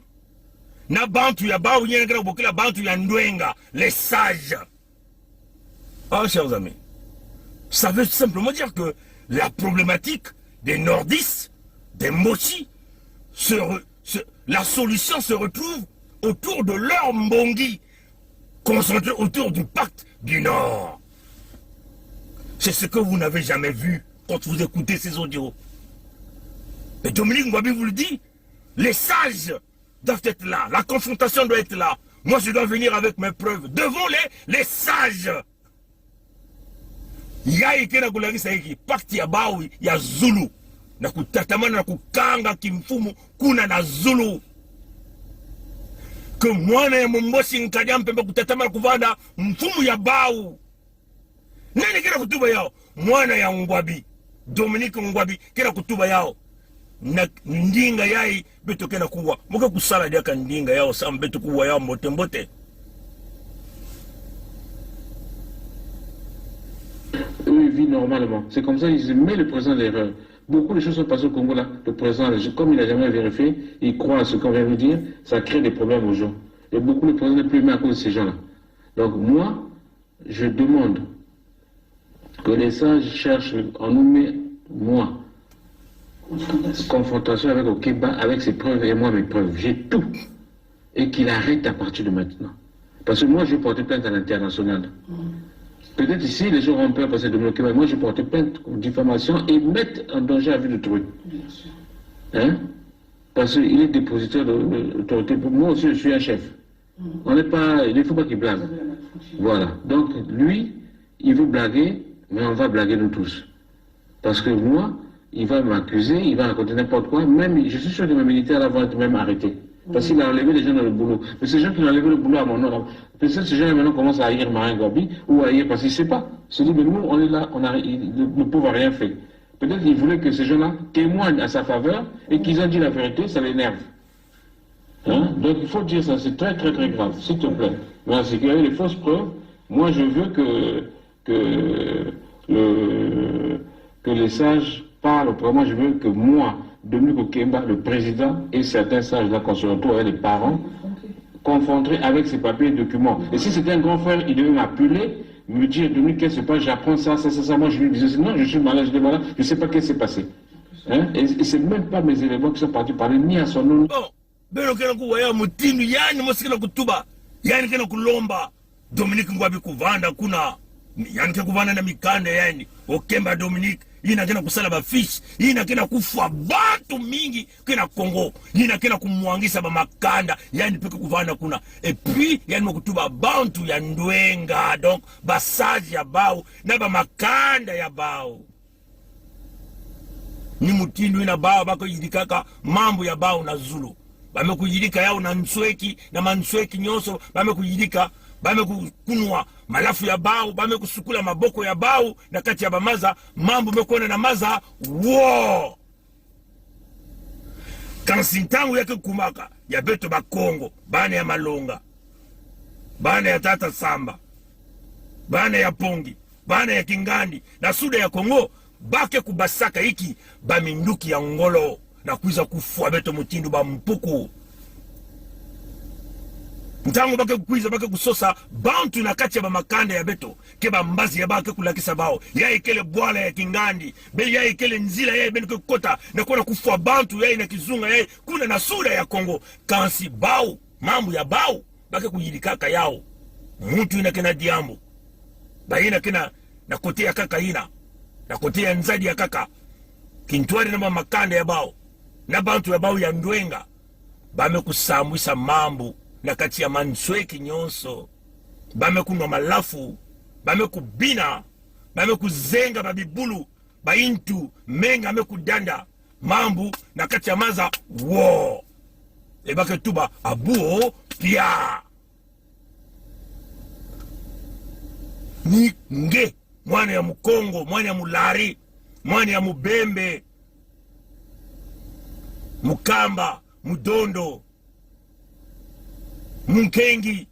na bantu ya bao nyene kena kubokela bantu ya ndwenga les sages. Chers amis, ça veut simplement dire que la problématique des nordistes, des mochi, la solution se retrouve autour de leur mbongi, concentré autour du pacte du Nord. C'est ce que vous n'avez jamais vu quand vous écoutez ces audios. Mais Dominique Ngwabi vous le dit, les sages doivent être là, la confrontation doit être là. Moi je dois venir avec mes preuves devant les sages. Yai kena kulagisa hiki pakti ya bawi ya Zulu na kutatamana na kukanga kimfumu kuna na Zulu ke mwana ya Mombosi Nkadya Mpemba kutatamana kuvanda mfumu ya bau. Nani kena kutuba yao? Mwana ya Ngwabi Dominique Ngwabi kena kutuba yao na ndinga yai beto kena kuwa muka kusala diaka ndinga yao sam beto kuwa yao mbote mbote. Eux, ils vivent normalement. C'est comme ça, ils mettent le président l'erreur. Beaucoup de choses sont passées au Congo là. Le président, comme il n'a jamais vérifié, il croit à ce qu'on vient de dire, ça crée des problèmes aux gens. Et beaucoup, le président n'est plus aimé à cause de ces gens-là. Donc moi, je demande que les sages cherchent en nous, mais moi, confrontation avec Okeba, avec ses preuves et moi mes preuves. J'ai tout. Et qu'il arrête à partir de maintenant. Parce que moi, je vais porter plainte à l'international. Peut-être ici, les gens auront peur parce que de bloquer. Moi, je porte plainte pour diffamation et mettre en danger la vie de truc. Hein? Parce qu'il est dépositaire de l'autorité. Moi aussi, je suis un chef. On n'est pas. Il ne faut pas qu'il blague. Voilà. Donc, lui, il veut blaguer, mais on va blaguer nous tous. Parce que moi, il va m'accuser, il va raconter n'importe quoi. Même, je suis sûr que mes militaires là vont être même arrêtés. Parce qu'il a enlevé les gens dans le boulot. Mais ces gens qui ont enlevé le boulot à mon nom, peut-être ces gens maintenant commencent à haïr Marin Ngwabi ou à haïr parce qu'il ne sait pas. Il se dit, mais nous, on est là, le pauvre n'a rien fait. Peut-être qu'il voulait que ces gens-là témoignent à sa faveur et qu'ils ont dit la vérité, ça l'énerve. Hein? Donc il faut dire ça, c'est très très très grave, s'il te plaît. C'est qu'il y a eu les fausses preuves. Moi, je veux que les sages parlent. Moi, je veux que moi, Dominique Okemba, le président et certains sages de la Constitution, avec les parents, confrontés avec ces papiers et documents. Et si c'était un grand frère, il devait m'appeler, me dire, Dominique, qu'est-ce qui se passe, j'apprends ça. Moi, je lui disais, non, je suis malade, je ne sais pas qu'est-ce qui s'est passé. Hein? Et ce n'est même pas mes éléments qui sont partis parler, ni à son nom. Dominique Ngwabi kuvanda kuna yani kuvanda na mikanda yani Okemba Dominique ina kena kusala ba fish ina kena kufa batu mingi kena Congo ina kena kumwangisa ba makanda yani peke kuvanda kuna et puis yani mokutuba bantu ya ndwenga donc basaji ya bao na ba makanda ya bao ni mutindu ina bao bako yidikaka mambo ya bao na Zulu bame kuyidika yao na Nsweki na Mansweki nyoso bame kuyidika bame kunwa malafu ya bao bame kusukula maboko ya bao na kati ya bamaza mambo mekona na maza wo kansintangu yake kumaka ya beto ba Kongo bana ya Malonga bana ya Tata Samba bana ya Pongi bana ya Kingandi na Suda ya Kongo bake kubasaka hiki baminduki ya ngolo na kuiza kufua beto mutindu ba mpuku ntango bake kuiza bake kusosa bantu na kati ya ba makanda ya beto ke ba mbazi ya bake kulakisa bao ya ikele bwala ya Kingandi be ya ikele nzila ya benuke kota na kuna kufua bantu ya ina kizunga ya kuna na Suda ya Kongo kansi bao mambo ya bao bake kuyilikaka yao mtu ina kena diambo ba ina kena na kote ya kaka ina na kote ya nzadi ya kaka kintwari na makanda ya bao na bantu ya bao ya ndwenga bame kusambwisa mambo na kati ya Mansweki nyonso bame kunwa malafu bame kubina bame kuzenga babibulu baintu menga ame kudanda mambu na kati ya maza wo ebake tuba abuo pia ni nge mwana ya Mukongo, mwana ya Mulari, mwana ya Mubembe, Mukamba, Mudondo, Munkengi,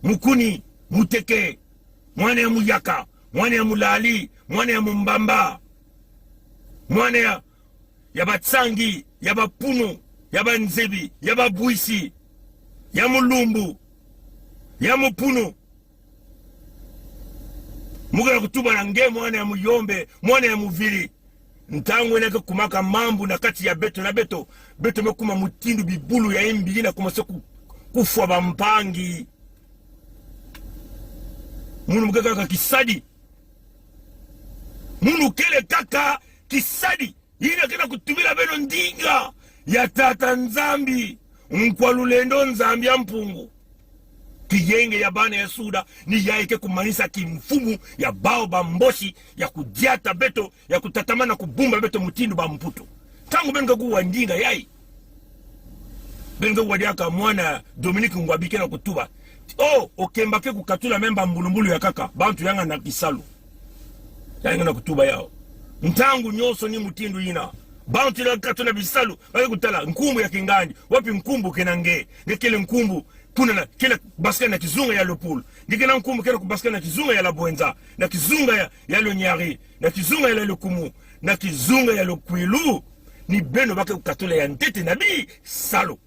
Mukuni, Muteke, mwana ya Muyaka, mwana ya Mulali, mwana ya Mumbamba, mwana ya Batsangi, ya Bapunu, ya Banzebi, ya Babuisi, ya Mulumbu, ya Mupunu. Mugana kutuba na nge mwana ya Muyombe, mwana ya Muviri. Ntangu eneke kumaka mambu na kati ya beto na beto. Beto mekuma mutindu bibulu ya imbi na kumase kufwa bampangi. Munu mkeka kaka kisadi. Munu kele kaka kisadi. Hina kena kutumila beno ndinga. Ya tata nzambi. Mkwalulendo nzambi ya mpungu. Kiyenge ya bana ya suda ni yaike kumanisa kimfumu ya bao bamboshi ya kudiata beto ya kutatamana kubumba beto mutindu ba mputu. Tangu benga kuwa ndinga yai. Benga wadiaka mwana Dominique Ngwabike na kutuba. Oh, okembake kukatula memba mbulumbulu ya kaka. Bantu yanga na kisalu. Yanga na kutuba yao. Ntangu nyoso ni mutindu ina. Bantu yanga katuna bisalu. Bale kutala nkumbu ya kingandi. Wapi nkumbu kenange. Nekele nkumbu. Kuna na kila basket na kizunga ya Lopul. Ndikena nkumbu kila basket na kizunga ya Labwenza. Na kizunga ya Lonyari. Na kizunga ya Lokumu. Na kizunga ya Lokwilu. Ni beno bake kukatula ya ntete na bi salo.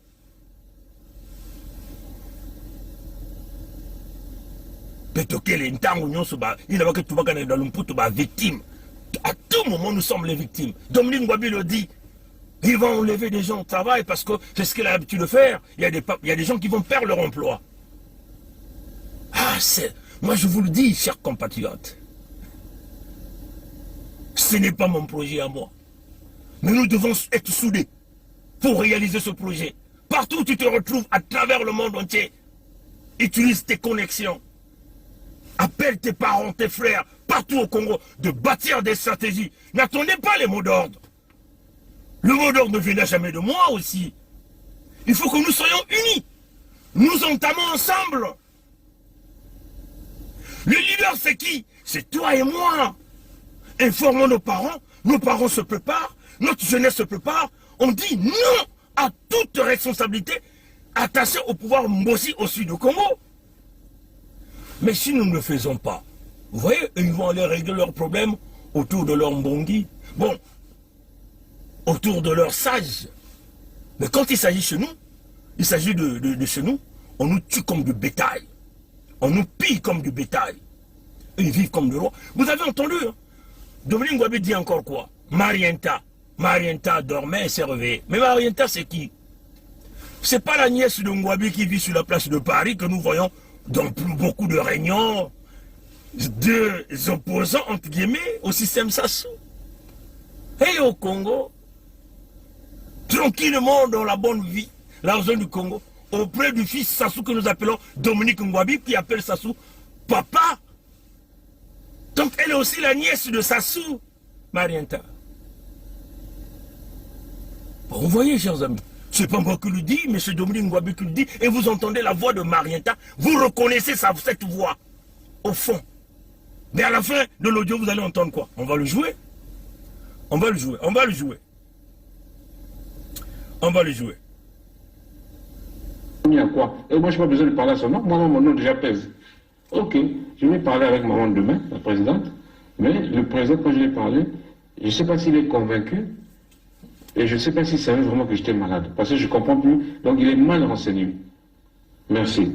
Petokele ntangu nyonso ba ina bake tubaka na Lumputu ba victime. À tout moment nous sommes les victimes. Dominique Ngwabi le dit. Ils vont enlever des gens au travail parce que c'est ce qu'il a l'habitude de faire. Il y a des gens qui vont perdre leur emploi. Ah, moi je vous le dis, chers compatriotes. Ce n'est pas mon projet à moi. Mais nous devons être soudés pour réaliser ce projet. Partout où tu te retrouves à travers le monde entier, utilise tes connexions. Appelle tes parents, tes frères, partout au Congo, de bâtir des stratégies. N'attendez pas les mots d'ordre. Le mot d'ordre ne viendra jamais de moi aussi. Il faut que nous soyons unis. Nous entamons ensemble. Le leader, c'est qui? C'est toi et moi. Informons nos parents se préparent, notre jeunesse se prépare. On dit non à toute responsabilité attachée au pouvoir Mbossi au sud du Congo. Mais si nous ne le faisons pas, vous voyez, ils vont aller régler leurs problèmes autour de leur mbongi. Bon, autour de leurs sages. Mais quand il s'agit chez nous, il s'agit de chez nous, on nous tue comme du bétail. On nous pille comme du bétail. Ils vivent comme des rois. Vous avez entendu, hein? Dominique Ngwabi dit encore quoi? Marienta. Marienta dormait et s'est réveillée. Mais Marienta, c'est qui? C'est pas la nièce de Ngwabi qui vit sur la place de Paris que nous voyons dans beaucoup de réunions de opposants, entre guillemets, au système Sassou. Et au Congo, tranquillement dans la bonne vie, la zone du Congo, auprès du fils Sassou que nous appelons Dominique Ngwabi, qui appelle Sassou papa. Donc elle est aussi la nièce de Sassou, Marienta. Bon, vous voyez, chers amis, c'est pas moi qui le dis, mais c'est Dominique Ngwabi qui le dit, et vous entendez la voix de Marienta, vous reconnaissez cette voix, au fond. Mais à la fin de l'audio, vous allez entendre quoi? On va le jouer. On va le jouer, on va le jouer. On va le jouer. Quoi? Et moi, je n'ai pas besoin de parler à son nom. Moi, mon nom déjà pèse. Ok, je vais parler avec maman demain, la présidente. Mais le président, quand je lui ai parlé, je ne sais pas s'il est convaincu. Et je ne sais pas s'il savait vraiment que j'étais malade. Parce que je ne comprends plus. Donc, il est mal renseigné. Merci.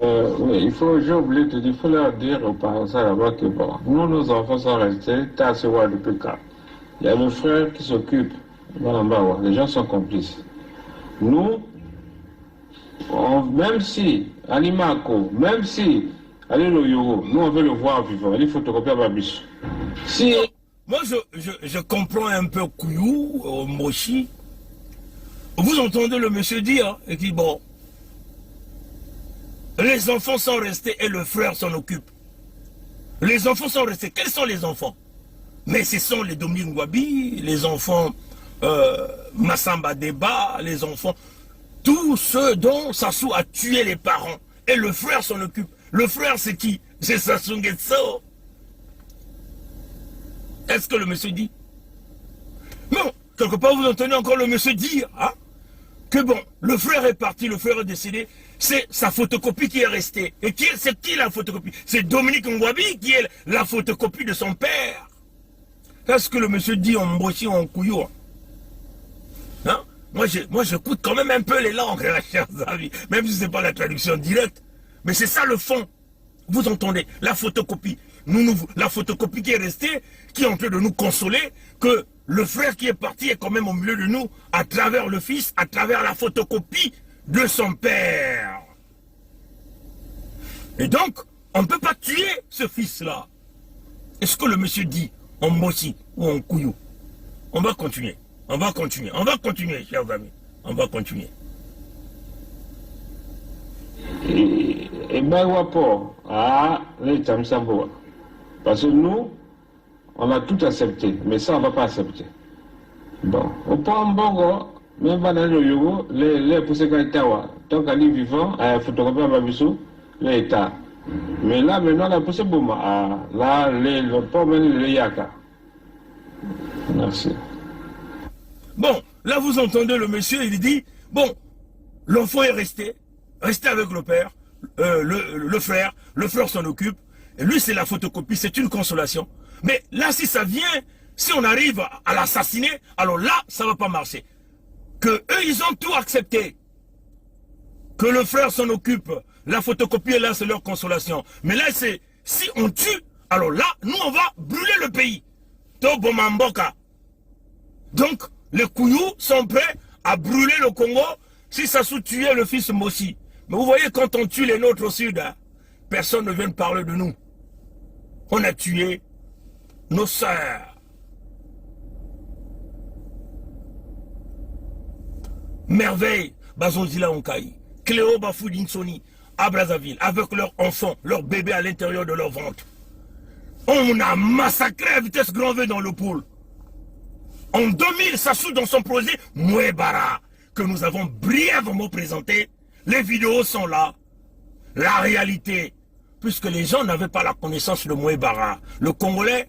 Oui, j'ai oublié de te dire, il faut leur dire aux parents là-bas que bon, nous, nos enfants sont restés Tassewa depuis quand. Il y a le frère qui s'occupe. Les gens sont complices. Nous, même si, Animako, même si, allez le Yoro, nous on veut le voir vivant, il faut photocopier à Babis. Si... Moi je comprends un peu Kouyou, Moshi. Vous entendez le monsieur dire, et dit bon, les enfants sont restés et le frère s'en occupe. Les enfants sont restés. Quels sont les enfants? Mais ce sont les Dominique Ngwabi, les enfants Massamba Deba, les enfants, tous ceux dont Sassou a tué les parents. Et le frère s'en occupe. Le frère, c'est qui? C'est Sassou Nguesso. Est-ce que le monsieur dit? Non, quelque part vous entendez encore le monsieur dire hein, que bon, le frère est parti, le frère est décédé, c'est sa photocopie qui est restée. Et c'est qui la photocopie? C'est Dominique Ngwabi qui est la photocopie de son père. C'est ce que le monsieur dit en Mboshi, en Kouyou. Hein? Moi, j'écoute quand même un peu les langues, hein, chers amis, même si ce n'est pas la traduction directe. Mais c'est ça le fond. Vous entendez? La photocopie. La photocopie qui est restée, qui est en train de nous consoler, que le frère qui est parti est quand même au milieu de nous, à travers le fils, à travers la photocopie de son père. Et donc, on ne peut pas tuer ce fils-là. Est-ce que le monsieur dit en Mossi ou en Kouyou? On va continuer. On va continuer. On va continuer, chers amis. On va continuer. Et ben, rapport à l'État Msamboa. Parce que nous, on a tout accepté, mais ça, on ne va pas accepter. Bon, au point Mbongo, même dans le Yogo, les poussés Kaitawa, tant qu'à lui vivant, à photographier à Babissou, l'État. Mais là, maintenant, la poussée Bouma, là, le port même le Yaka. Merci. Bon, là, vous entendez le monsieur, il dit, bon, l'enfant est resté avec le père, le frère s'en occupe. Et lui, c'est la photocopie, c'est une consolation. Mais là, si ça vient, si on arrive à l'assassiner, alors là, ça ne va pas marcher. Que eux, ils ont tout accepté. Que le frère s'en occupe. La photocopie est là, c'est leur consolation. Mais là, c'est, si on tue, alors là, nous, on va brûler le pays. Tobomamboka. Donc, les Kouyous sont prêts à brûler le Congo si ça sous-tuait le fils Mossi. Mais vous voyez, quand on tue les nôtres au sud, hein, personne ne vient parler de nous. On a tué nos sœurs. Merveille, Bazonzila Onkaï, Cléo Bafoudi-Nsoni, à Brazzaville, avec leurs enfants, leurs bébés à l'intérieur de leur ventre. On a massacré à vitesse grand V dans le pôle. En 2000, Sassou dans son projet Mouébara, que nous avons brièvement présenté, les vidéos sont là. La réalité, puisque les gens n'avaient pas la connaissance de Mouébara. Le Congolais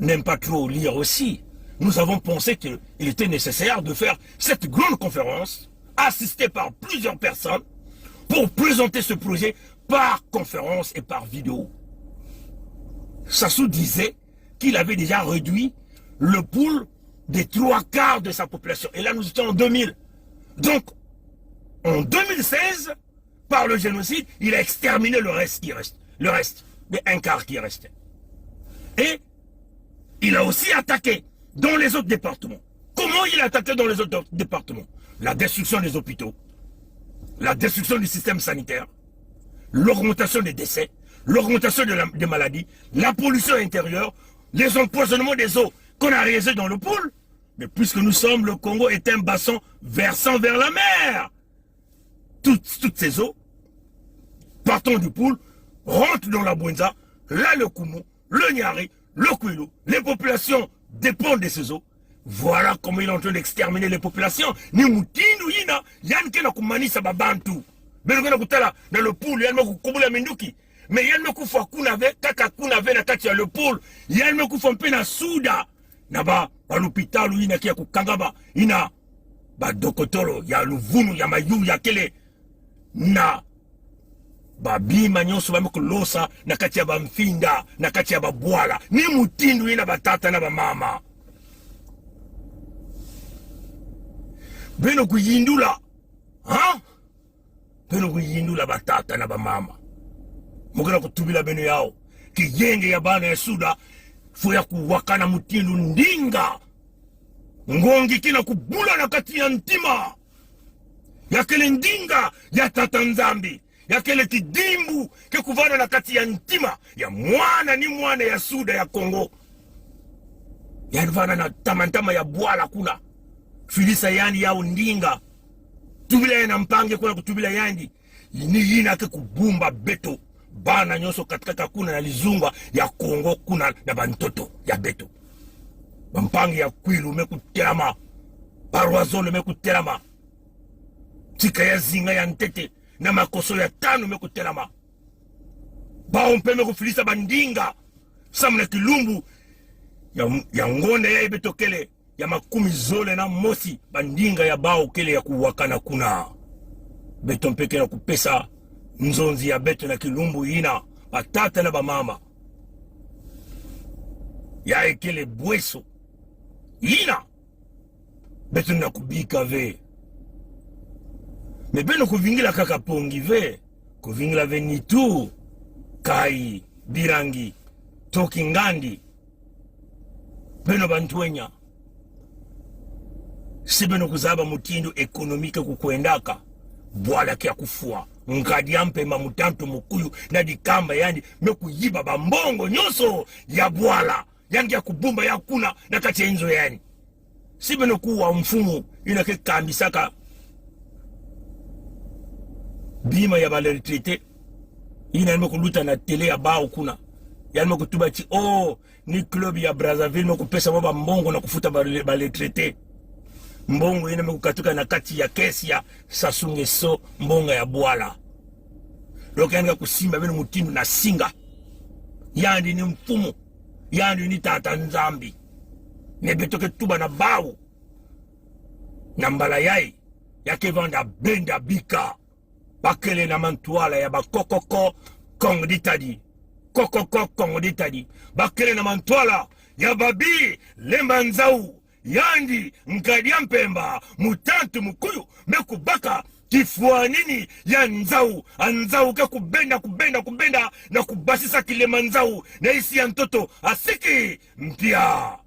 n'aime pas trop lire aussi. Nous avons pensé qu'il était nécessaire de faire cette grande conférence, assistée par plusieurs personnes, pour présenter ce projet par conférence et par vidéo. Sassou disait qu'il avait déjà réduit le pool des 3/4 de sa population. Et là, nous étions en 2000. Donc, en 2016, par le génocide, il a exterminé le reste qui reste. Le reste, des 1/4 qui restait. Et il a aussi attaqué dans les autres départements. Comment il a attaqué dans les autres départements? La destruction des hôpitaux, la destruction du système sanitaire, l'augmentation des décès, l'augmentation des maladies, la pollution intérieure, les empoisonnements des eaux qu'on a réalisés dans le pôle. Mais puisque nous sommes, le Congo est un bassin versant vers la mer. Toutes ces eaux, partant du pôle, rentrent dans la Bwenza, là le Koumou, le Nyari, le Kouilou. Les populations dépendent de ces eaux. Voilà comment il est en train d'exterminer les populations. Ni Moutindu Yina, Yann Kena Koumani Sababantu. Mais dans le pôle, Yann Koubula Minduki. Mais Yann Mekoufa Kounave, Kaka Kounave, Nakatia le pôle. Yann Mekoufa Mpena Souda. Naba, à l'hôpital, il y a Kangaba, il y a Dokotoro, il y a Louvunu, il y a Mayou, il y a Kele. Na, Babi Magnon, Soubamoko Losa, Nakatia Bamfinda, Nakatia Babuala, ni Moutindu, il y a Batata, na Mama. Beno Kuyindula, hein? Beno Kuyindula Batata, na Mama. Mugana Kutubila Beno Yao, ki yenge ya bana ya Suda. Fuya kuwakana Mutindu ndinga ngongi kina kubula na kati ya ntima yakele ndinga ya tata nzambi yakele kidimbu ke kuvana na kati ya ntima ya mwana ni mwana ya Suda ya Kongo yanvana na tamantama ya Bwala kuna filisa yani yao ndinga tubila ya mpange kuna kutubila yandi ni yina ke kubumba beto bana nyoso katika kuna na lizungwa ya Kongo kuna na bantoto ya beto bampangi ya kwilu mekutelama barwazolo mekutelama tika ya zinga ya ntete na makoso ya tano mekutelama bao mpe mekufilisa bandinga samuna kilumbu ya ngonde ya ibetokele ya makumi zole na mosi bandinga ya bao kele ya kuwakana kuna beto mpeke na kupesa nzonzi ya beto na kilumbu ina batata na bamama ya ekele bweso ina beto na kubika ve me beno kuvingila kaka pongi ve kuvingila ve nitu kai birangi toki ngandi beno bantuenya si beno kuzaba mutindo ekonomike kukwendaka bwala kia kufua ngadi ya mpemba mutanto mukuyu na dikamba yani mekuyiba bambongo nyoso ya bwala yangi ya kubumba ya kuna na kati ya inzo yani si beno kuwa mfumu inake kambisaka bima ya baleretrete ina yanme kuluta na tele ya bao kuna yanme kutuba chi ni club ya Brazzaville me kupesa mwa mbongo na kufuta baleretrete mbongo ina me kukatuka na kati ya kesi ya Sasungeso mbonga ya bwala loka yanga kusimba beno mutindo na singa yandi ni mfumu yandi ni tata nzambi nebetoke tuba na bao na mbala yai yake vanda benda bika bakele na mantuala ya bakokoko Kongo ditadi kokoko Kongo ditadi bakele na mantuala ya babi lemba nzau yandi mkadia mpemba mutantu mukuyu mekubaka kifua nini ya nzau anzau ke kubenda na kubasisa kilema nzau na isi ya mtoto asiki mpia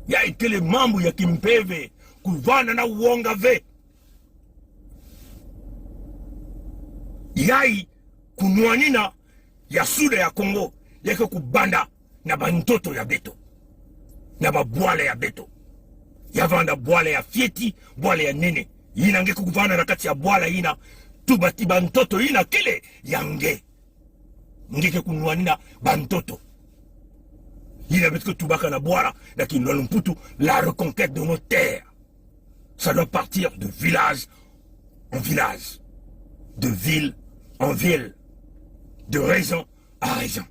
ya ikele mambo ya kimpeve kuvana na uonga ve yai kunuanina ya suda ya Kongo yake kubanda na bantoto ya beto na babwale ya beto yavanda bwale ya fieti bwale ya nene yina nge kukuvana na kati ya bwala yina tubati bantoto yina kele yange ngeke kunuanina bantoto yina betko tubaka na bwala na kinwalo mputu la reconquête de nos terres ça doit partir de village en village de ville en ville, de région à région.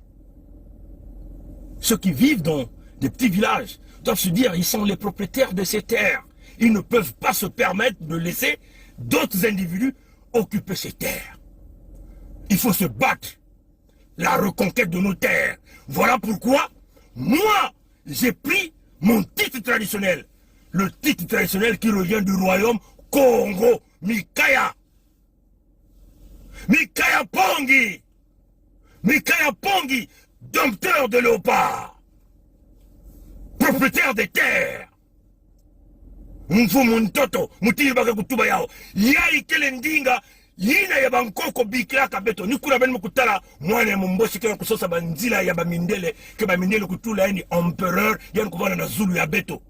Ceux qui vivent dans des petits villages doivent se dire ils sont les propriétaires de ces terres. Ils ne peuvent pas se permettre de laisser d'autres individus occuper ces terres. Il faut se battre. La reconquête de nos terres. Voilà pourquoi moi j'ai pris mon titre traditionnel. Le titre traditionnel qui revient du royaume Congo, Mikaya. Mikaya Pongi, dompteur de léopard, propriétaire des terres. Mfumu ntoto, mutili baka kutuba yao. Yai kele ndinga, yina ya bankoko bikilaka beto. Nikuna bani mkutala, mwane mumboshi kena kusosa banzila ya bamindele, ke bamindele kutula yani empereur, yani kuvana na zulu ya beto.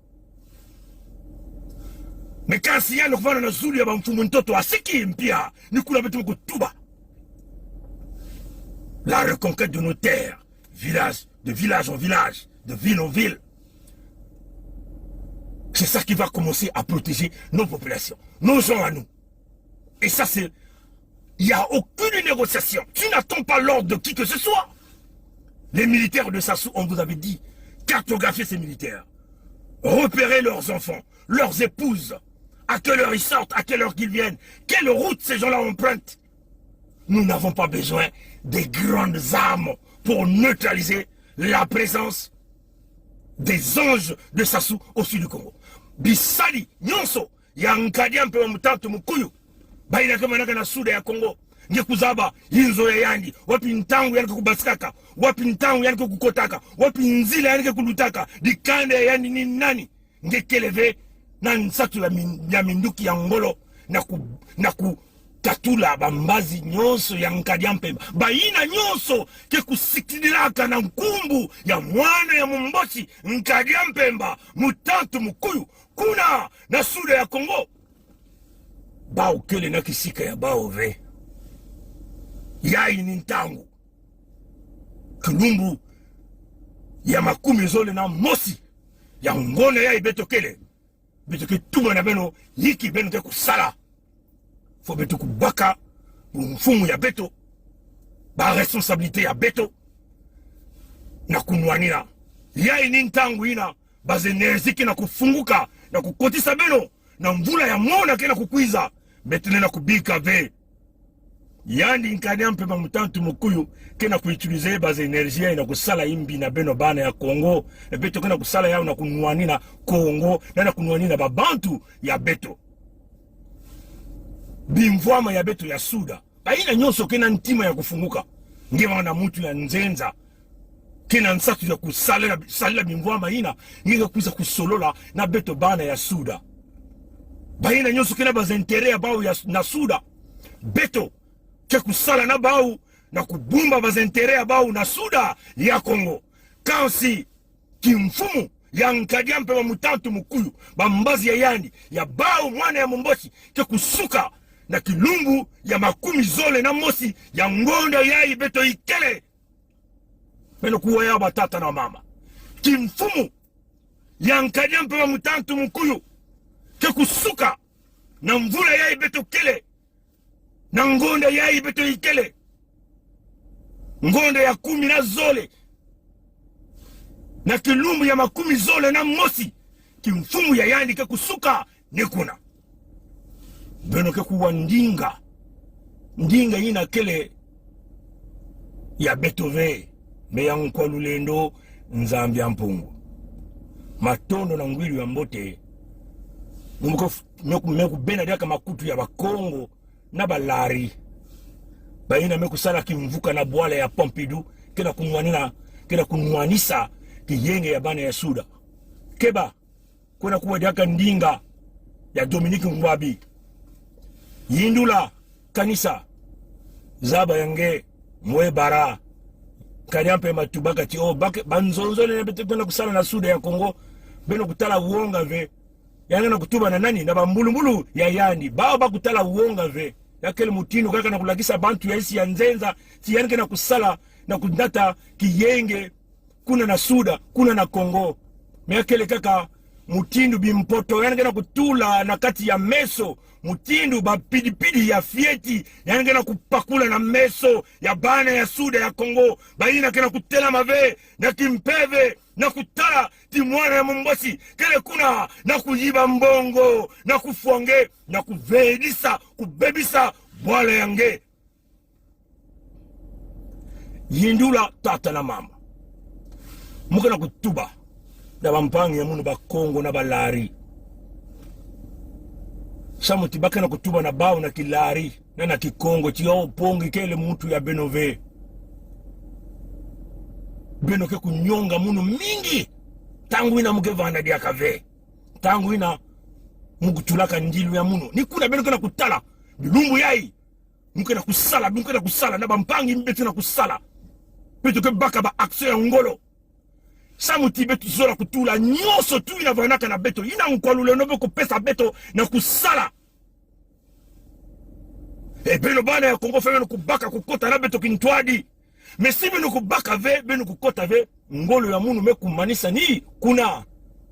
Mekansi yani kuvana na zulu ya mfumu ntoto, asiki mpia, nikuna beto mkutuba. La reconquête de nos terres, de village en village, de ville en ville. C'est ça qui va commencer à protéger nos populations, nos gens à nous. Et ça c'est... Il n'y a aucune négociation. Tu n'attends pas l'ordre de qui que ce soit. Les militaires de Sassou, on vous avait dit, cartographier ces militaires. Repérer leurs enfants, leurs épouses. À quelle heure ils sortent, à quelle heure qu'ils viennent. Quelle route ces gens-là empruntent. Nous n'avons pas besoin des grandes armes pour neutraliser la présence des anges de Sassou au sud du Congo. Bisali, Nyonso, Yankadia mpe mutatu mukuyu. Baina kama naka na suda ya Congo. Nge kuzaba, inzo ya yandi. Wapi ntangu yanke kubasikaka. Wapi ntangu yanke kukotaka. Wapi nzila yanke kulutaka. Dikande ya yandi ni nani. Nge keleve na nsatu ya minduki ya ngolo. Na ku tatula bambazi nyonso ya Nkadia Mpemba baina nyonso ke kusikililaka na nkumbu ya mwana ya mumboshi Nkadia Mpemba mutantu mukuyu kuna na suda ya Kongo bao kele na kisika ya bao ve yai ni ntangu kilumbu ya makumi zole na mosi ya ngona ya beto kele beto ke tuma na beno yiki beno ke kusala fo beto kubaka mfumu ya beto ba responsabilité ya beto na kunwanina ya inintangu ina baze enerziki na kufunguka na kukotisa beno na mvula ya mona kena kukwiza betene na kubika ve yandi nkani ampe mutantu mukuyu kena kuutilize baze energia ina kusala imbi na beno bana ya Kongo na beto kena kusala yao na kunwanina Kongo na kunwanina babantu ya beto bimvwama ya beto ya suda baina nyonso kena ntima ya kufunguka ngeva na mutu ya nzenza kena nsatu ya kusala bimvwama ina ngiga kuza kusolola na beto bana ya suda baina nyonso kena bazentere ya bau ya na suda beto ke kusala na bau na kubumba bazentere ya bau na suda ya Kongo kansi kimfumu ya nkadi ampe wa mutantu mukuyu bambazi ya yandi ya bau mwana ya momboshi ke kusuka na kilumbu ya makumi zole na mosi ya ngonda ya beto ikele beno kuwa ya batata na mama kimfumu ya nkadi ampe wa mutantu mukuyu ke kusuka na mvula ya beto kele na ngonda ya beto ikele ngonda ya 10 na zole na kilumbu ya makumi zole na mosi kimfumu ya yandi ke kusuka nekuna beno ke kuwa ndinga ina kele ya betove me ya nkwalulendo nzambi ampungu matondo na ngwilu ya mbote meku bena diaka makutu ya bakongo na balari baina meku sala kimvuka na bwala ya Pompidou kena kunwanisa kiyenge ya bana ya suda keba kuna kuwa diaka ndinga ya Dominique Ngwabi yindula kanisa zaba yange mwe bara kanyampe matubaka ti o banzonzo ne bete kuna kusala na suda ya Kongo beno kutala uonga ve yana na kutuba na nani na bambulumbulu ya yandi baba kutala uonga ve yakele mutino kaka na kulagisa bantu ya isi ya nzenza ti yanke na kusala na kundata kiyenge kuna na suda kuna na Kongo meyakele kaka mutindu bimpoto yanke na kutula na kati ya meso mutindu bapidipidi ya fieti yanke na kupakula na meso ya bana ya suda ya Kongo baina kena kutela mave na kimpeve na kutala ti mwana ya mombosi kele kuna na kuyiba mbongo na kufuange na kuvedisa kubebisa bwala yange yindula tata na mama muka na kutuba na bampangi ya munu bakongo na balari samuti baka na kutuba na bao na kilari na kikongo tiyo pongi kele mutu ya benove beno ke kunyonga munu mingi tangu ina muke vanda dia kave tangu ina mukutulaka njilu ya munu ni kuna beno kana kutala bilumbu yai muke na kusala na bampangi mbetu na kusala betu ke baka ba action ya ngolo samuti betu zola kutula nyoso tu ina vanaka na beto ina nkwalule nobe kupesa beto na kusala beno bana ya Kongo feme no kubaka kukota na beto kintwadi mesi beno kubaka ve beno kukota ve ngolo ya munu mekumanisa ni kuna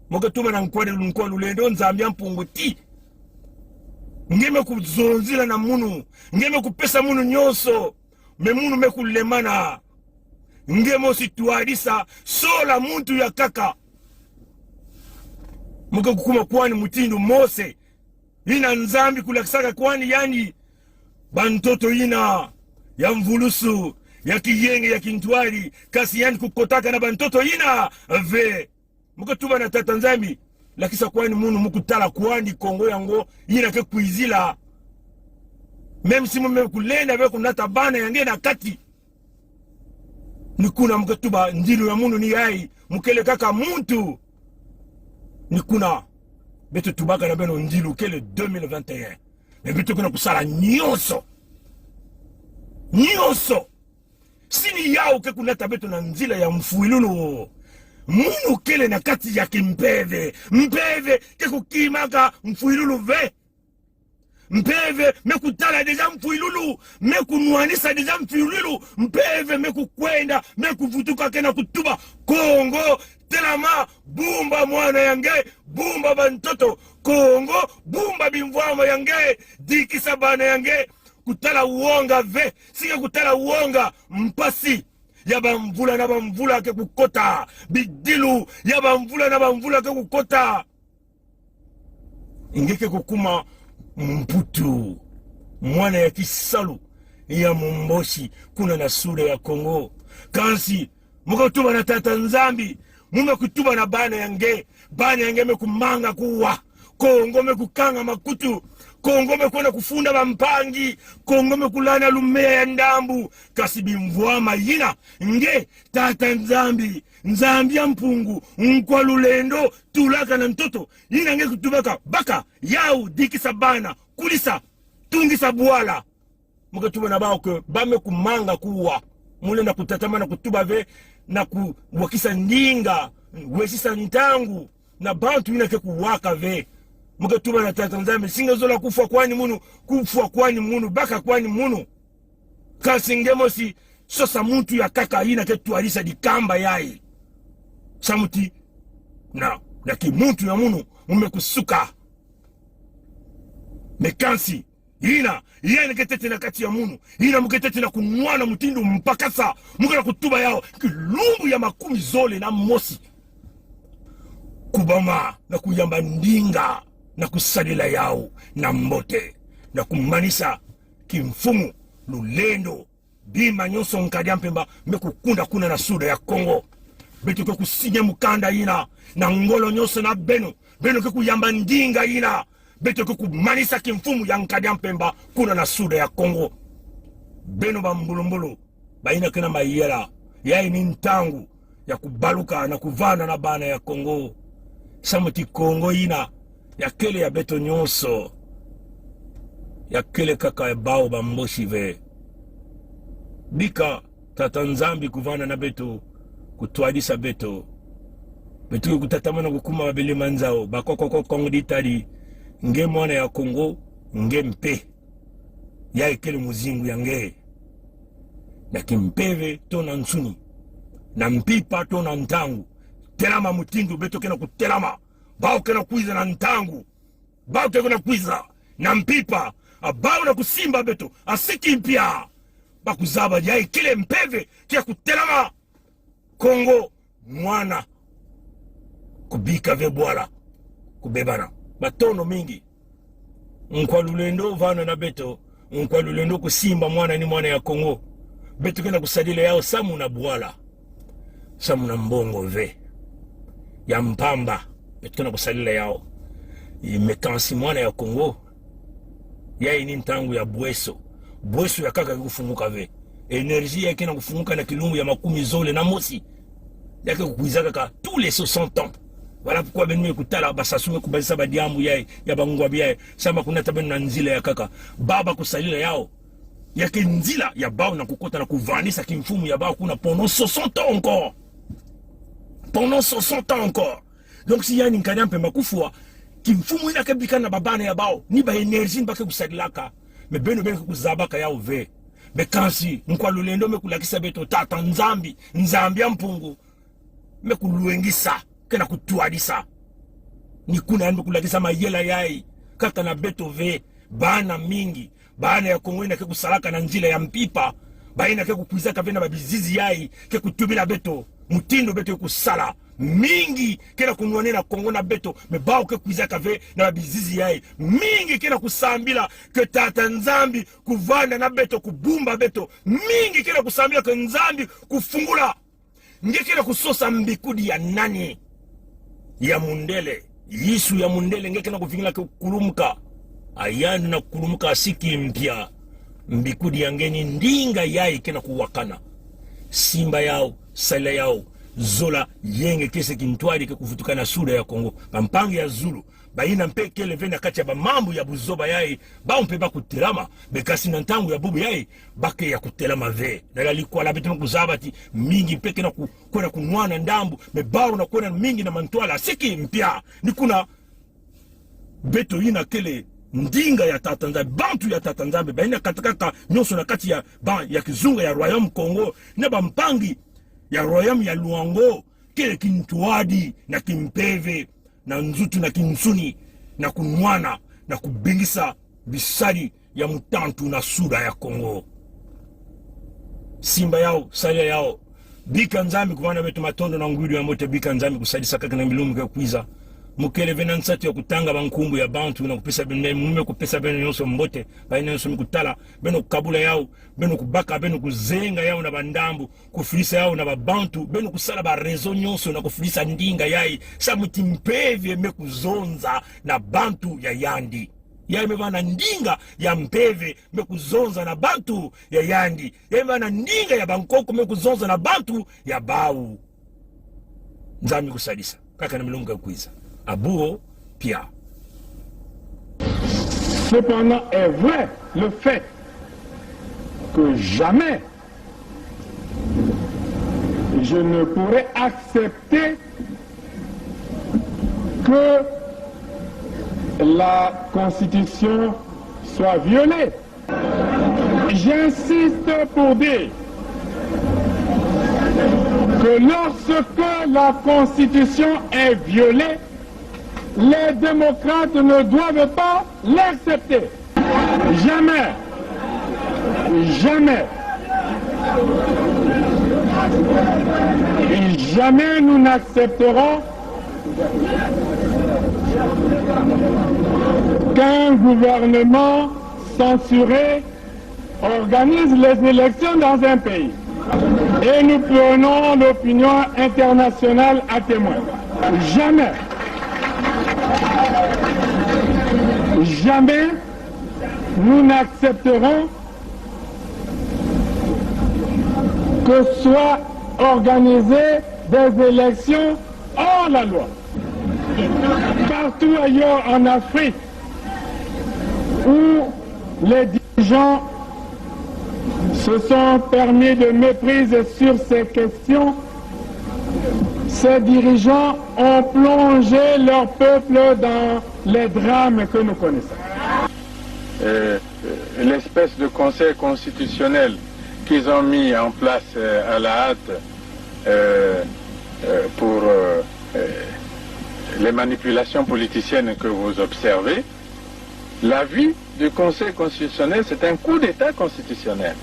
moke tuma na nkwalule ndo nzambi ampungu ti ngeme kuzonzila na munu ngeme kupesa munu nyoso me munu mekulemana ngemo situadisa sola muntu ya kaka muke kukuma kwani mutindu mose ina nzambi kulakisaka kwani yani bantoto ina ya mvulusu ya kiyenge ya kintwari kasi yani kukotaka na bantoto ina ve muke tuba na tata nzambi lakisa kwani munu mukutala kwani Kongo yango ina ke kuizila meme si mume kulenda ve kunata bana yange na kati nikuna mketuba ndilu ya munu ni yai mukele kaka muntu nikuna betu tubaka na beno ndilu kele 2021 me betu kuna kusala nyoso sini yao ke kunata betu na nzila ya mfuilulu munu kele na kati ya kimpeve mpeve ke kukimaka mfuilulu ve mpeve mekutala deja mfuilulu mekunuanisa deja mfuilulu mpeve mekukwenda mekuvutuka kena kutuba Kongo telama bumba mwana yange bumba bantoto Kongo bumba bimvwama yange dikisa bana yange kutala uonga ve sike kutala uonga mpasi yaba mvula na bamvula ke kukota bidilu yaba mvula na bamvula ke kukota ingeke kukuma mputu mwana ya kisalu ya mumboshi kuna na sura ya Kongo kansi muko tuba na tata nzambi mume kutuba na bana yange mekumanga kuwa Kongo mekukanga makutu Kongo mekona kufunda bampangi Kongo mekulana lumea ya ndambu kasi bimvwama yina nge tata nzambi ya mpungu nkwa lulendo tulaka na mtoto yina nge kutubaka baka yau dikisa bana kulisa tungisa buwala muka tuba na bao ke bame kumanga kuwa mule na kutatama na kutuba ve na kuwakisa ndinga wesisa ntangu na bantu yina ke kuwaka ve muka tuba na tata nzambi singa zola kufwa kwani munu baka kwani munu kasi ngemosi sosa muntu ya kaka yina ke tuarisa di kamba yai samuti na kimuntu ya munu umekusuka mekansi yina ketete na kati ya munu yina muketete na kunwana mutindu mpakasa muka na kutuba yao kilumbu ya makumi zole na mosi kubama na kuyamba ndinga na kusadila yao na mbote na kumanisa kimfumu lulendo bima nyonso nkadi mpemba mekukunda kuna na suda ya Kongo beto ke kusinya mukanda yina na ngolo nyonso na beno ke kuyamba ndinga yina beto ke kumanisa kimfumu ya nkadi mpemba kuna na suda ya Kongo beno bambulumbulu baina kena mayera yai ni ntangu ya kubaluka na kuvana na bana ya Kongo samuti Kongo yina ya kele ya beto nyonso ya kele kaka ya bao bamboshi ve bika tata nzambi kuvana na beto kutwadisa beto kutatamana kukuma wabele manzao bakoko Kongo ditari nge mwana ya Kongo nge mpe ya ekele muzingu ya nge na kimpeve tona nsuni na mpipa tona ntangu telama mutindu beto kena kutelama bao kena kuiza na ntangu bao kena kuiza na mpipa bao na kusimba beto asiki mpia bakuzaba ya kile mpeve kia kutelama Kongo mwana kubika vebwala kubebana batono mingi nkwa lulendo vana na beto nkwa lulendo kusimba mwana ni mwana ya Kongo beto kena kusadile yao samu na bwala samu na mbongo ve ya mpamba beto kena kusadile yao imekansi mwana ya Kongo ya ini ntangu ya bweso ya kaka kufunguka ve energie yake na kufunguka na kilungu ya makumi zole na mosi yake kukuizaka ka tous les 60 ans. Voilà pourquoi benwe kutala basasume kubalisa badiambu yae ya bangwa biae sama kunata benu na nzila ya kaka baba kusalila yao yake nzila ya bao na kukota na kuvanisa kimfumu ya bao kuna pendant 60 ans encore. Pendant 60 ans encore. Donc si yani nkanya mpemba kufua kimfumu ina kebika na babana ya bao ni ba energie mbake kusadilaka me beno kuzabaka yao ve me kansi nkwa lulendo mekulakisa beto tata nzambi ya mpungu mekuluengisa kena kutuadisa ni kuna yandu kulakisa mayela yai kaka na beto ve bana mingi bana ya Kongo ina ke kusalaka na njila ya mpipa baina ke kukuizaka vena babizizi yai ke kutumila beto mutindo beto kusala mingi kena kunwane na Kongo na beto me bao ke kuizaka ve na babizizi yai mingi kena kusambila ke tata nzambi kuvanda na beto kubumba beto mingi kena kusambila ke nzambi kufungula nge kena kusosa mbikudi ya nani ya mundele yisu ya mundele nge kena kuvingila ke kulumuka ayani na kulumuka asiki mpya mbikudi ya ngeni ndinga yai kena kuwakana simba yao sala yao zola yenge kese kintwari ke kufutuka na sura ya Kongo bampangi ya Zulu baina mpeke le vena kati ya bamambu ya buzoba yai ba mpeba kutelama bekasi na ntangu ya bubu yai bake ya kutelama ve na lalikuwa la betu kuzabati mingi mpeke na kwenda kunwana ndambu mebao na kwenda mingi na mantwala siki mpya ni kuna beto ina kele ndinga ya tatanzambe bantu ya tatanzambe baina katakaka nyoso na kati ya kizunga ya Royaume Congo na bampangi ya Royaume ya Luango kile kintuadi na kimpeve na nzutu na kinsuni na kunwana na kubingisa bisari ya mutantu na sura ya Kongo. Simba yao, salia yao, bika nzami kuvana betu matondo na ngwiri ya mote bika nzami kusadisa kaka na milumu kwa kuiza. Mukele venansati ya kutanga bankumbu ya bantu na kupesa bende mume kupesa bende nyonso mbote baina nyonso mikutala beno kukabula yao beno kubaka beno kuzenga yao na bandambu kufilisa yao na babantu beno kusala ba rezo nyonso na kufilisa ndinga yai sa mutimpevye mekuzonza na bantu ya yandi yai mevana ndinga ya mpeve mekuzonza na bantu ya yandi yai mevana ndinga ya bankoko mekuzonza na bantu ya bau nzami kusadisa kaka na milunga kuiza Aburo Pia. Cependant est vrai le fait que jamais je ne pourrais accepter que la Constitution soit violée. J'insiste pour dire que lorsque la Constitution est violée, les démocrates ne doivent pas l'accepter. Jamais. Jamais. Et jamais nous n'accepterons qu'un gouvernement censuré organise les élections dans un pays. Et nous prenons l'opinion internationale à témoin. Jamais. Jamais nous n'accepterons que soient organisées des élections hors la loi. Partout ailleurs en Afrique où les dirigeants se sont permis de méprise sur ces questions, ces dirigeants ont plongé leur peuple dans les drames que nous connaissons. L'espèce de conseil constitutionnel qu'ils ont mis en place à la hâte pour les manipulations politiciennes que vous observez, l'avis du conseil constitutionnel, c'est un coup d'État constitutionnel.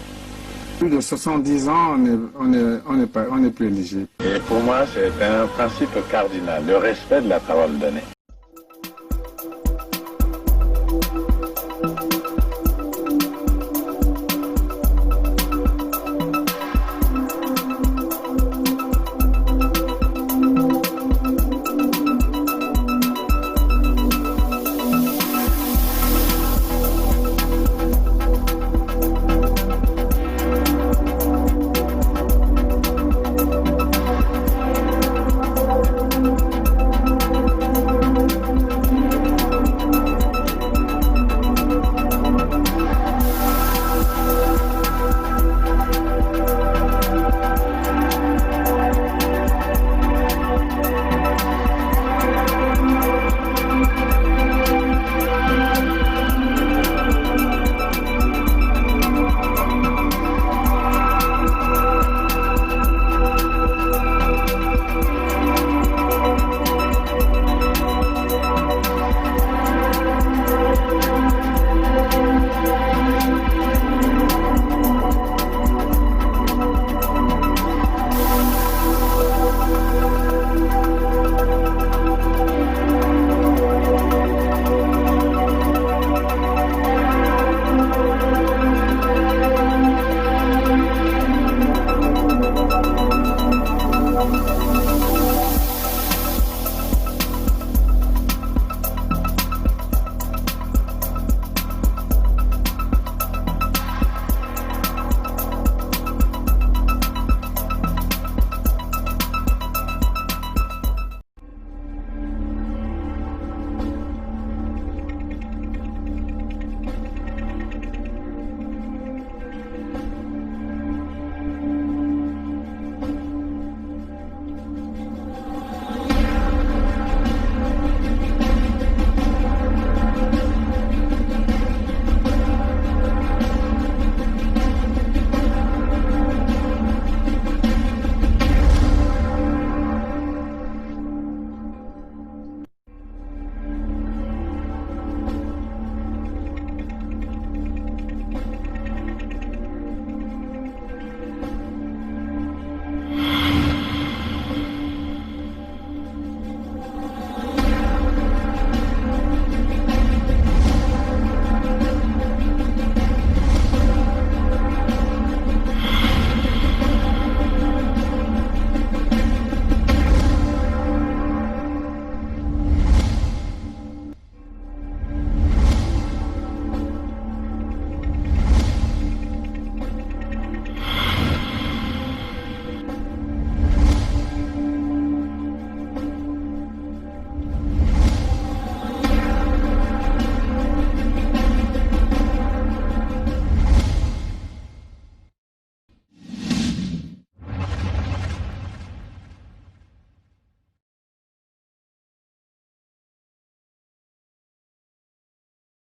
Plus de 70 ans, on n'est plus éligible. Et pour moi, c'est un principe cardinal, le respect de la parole donnée.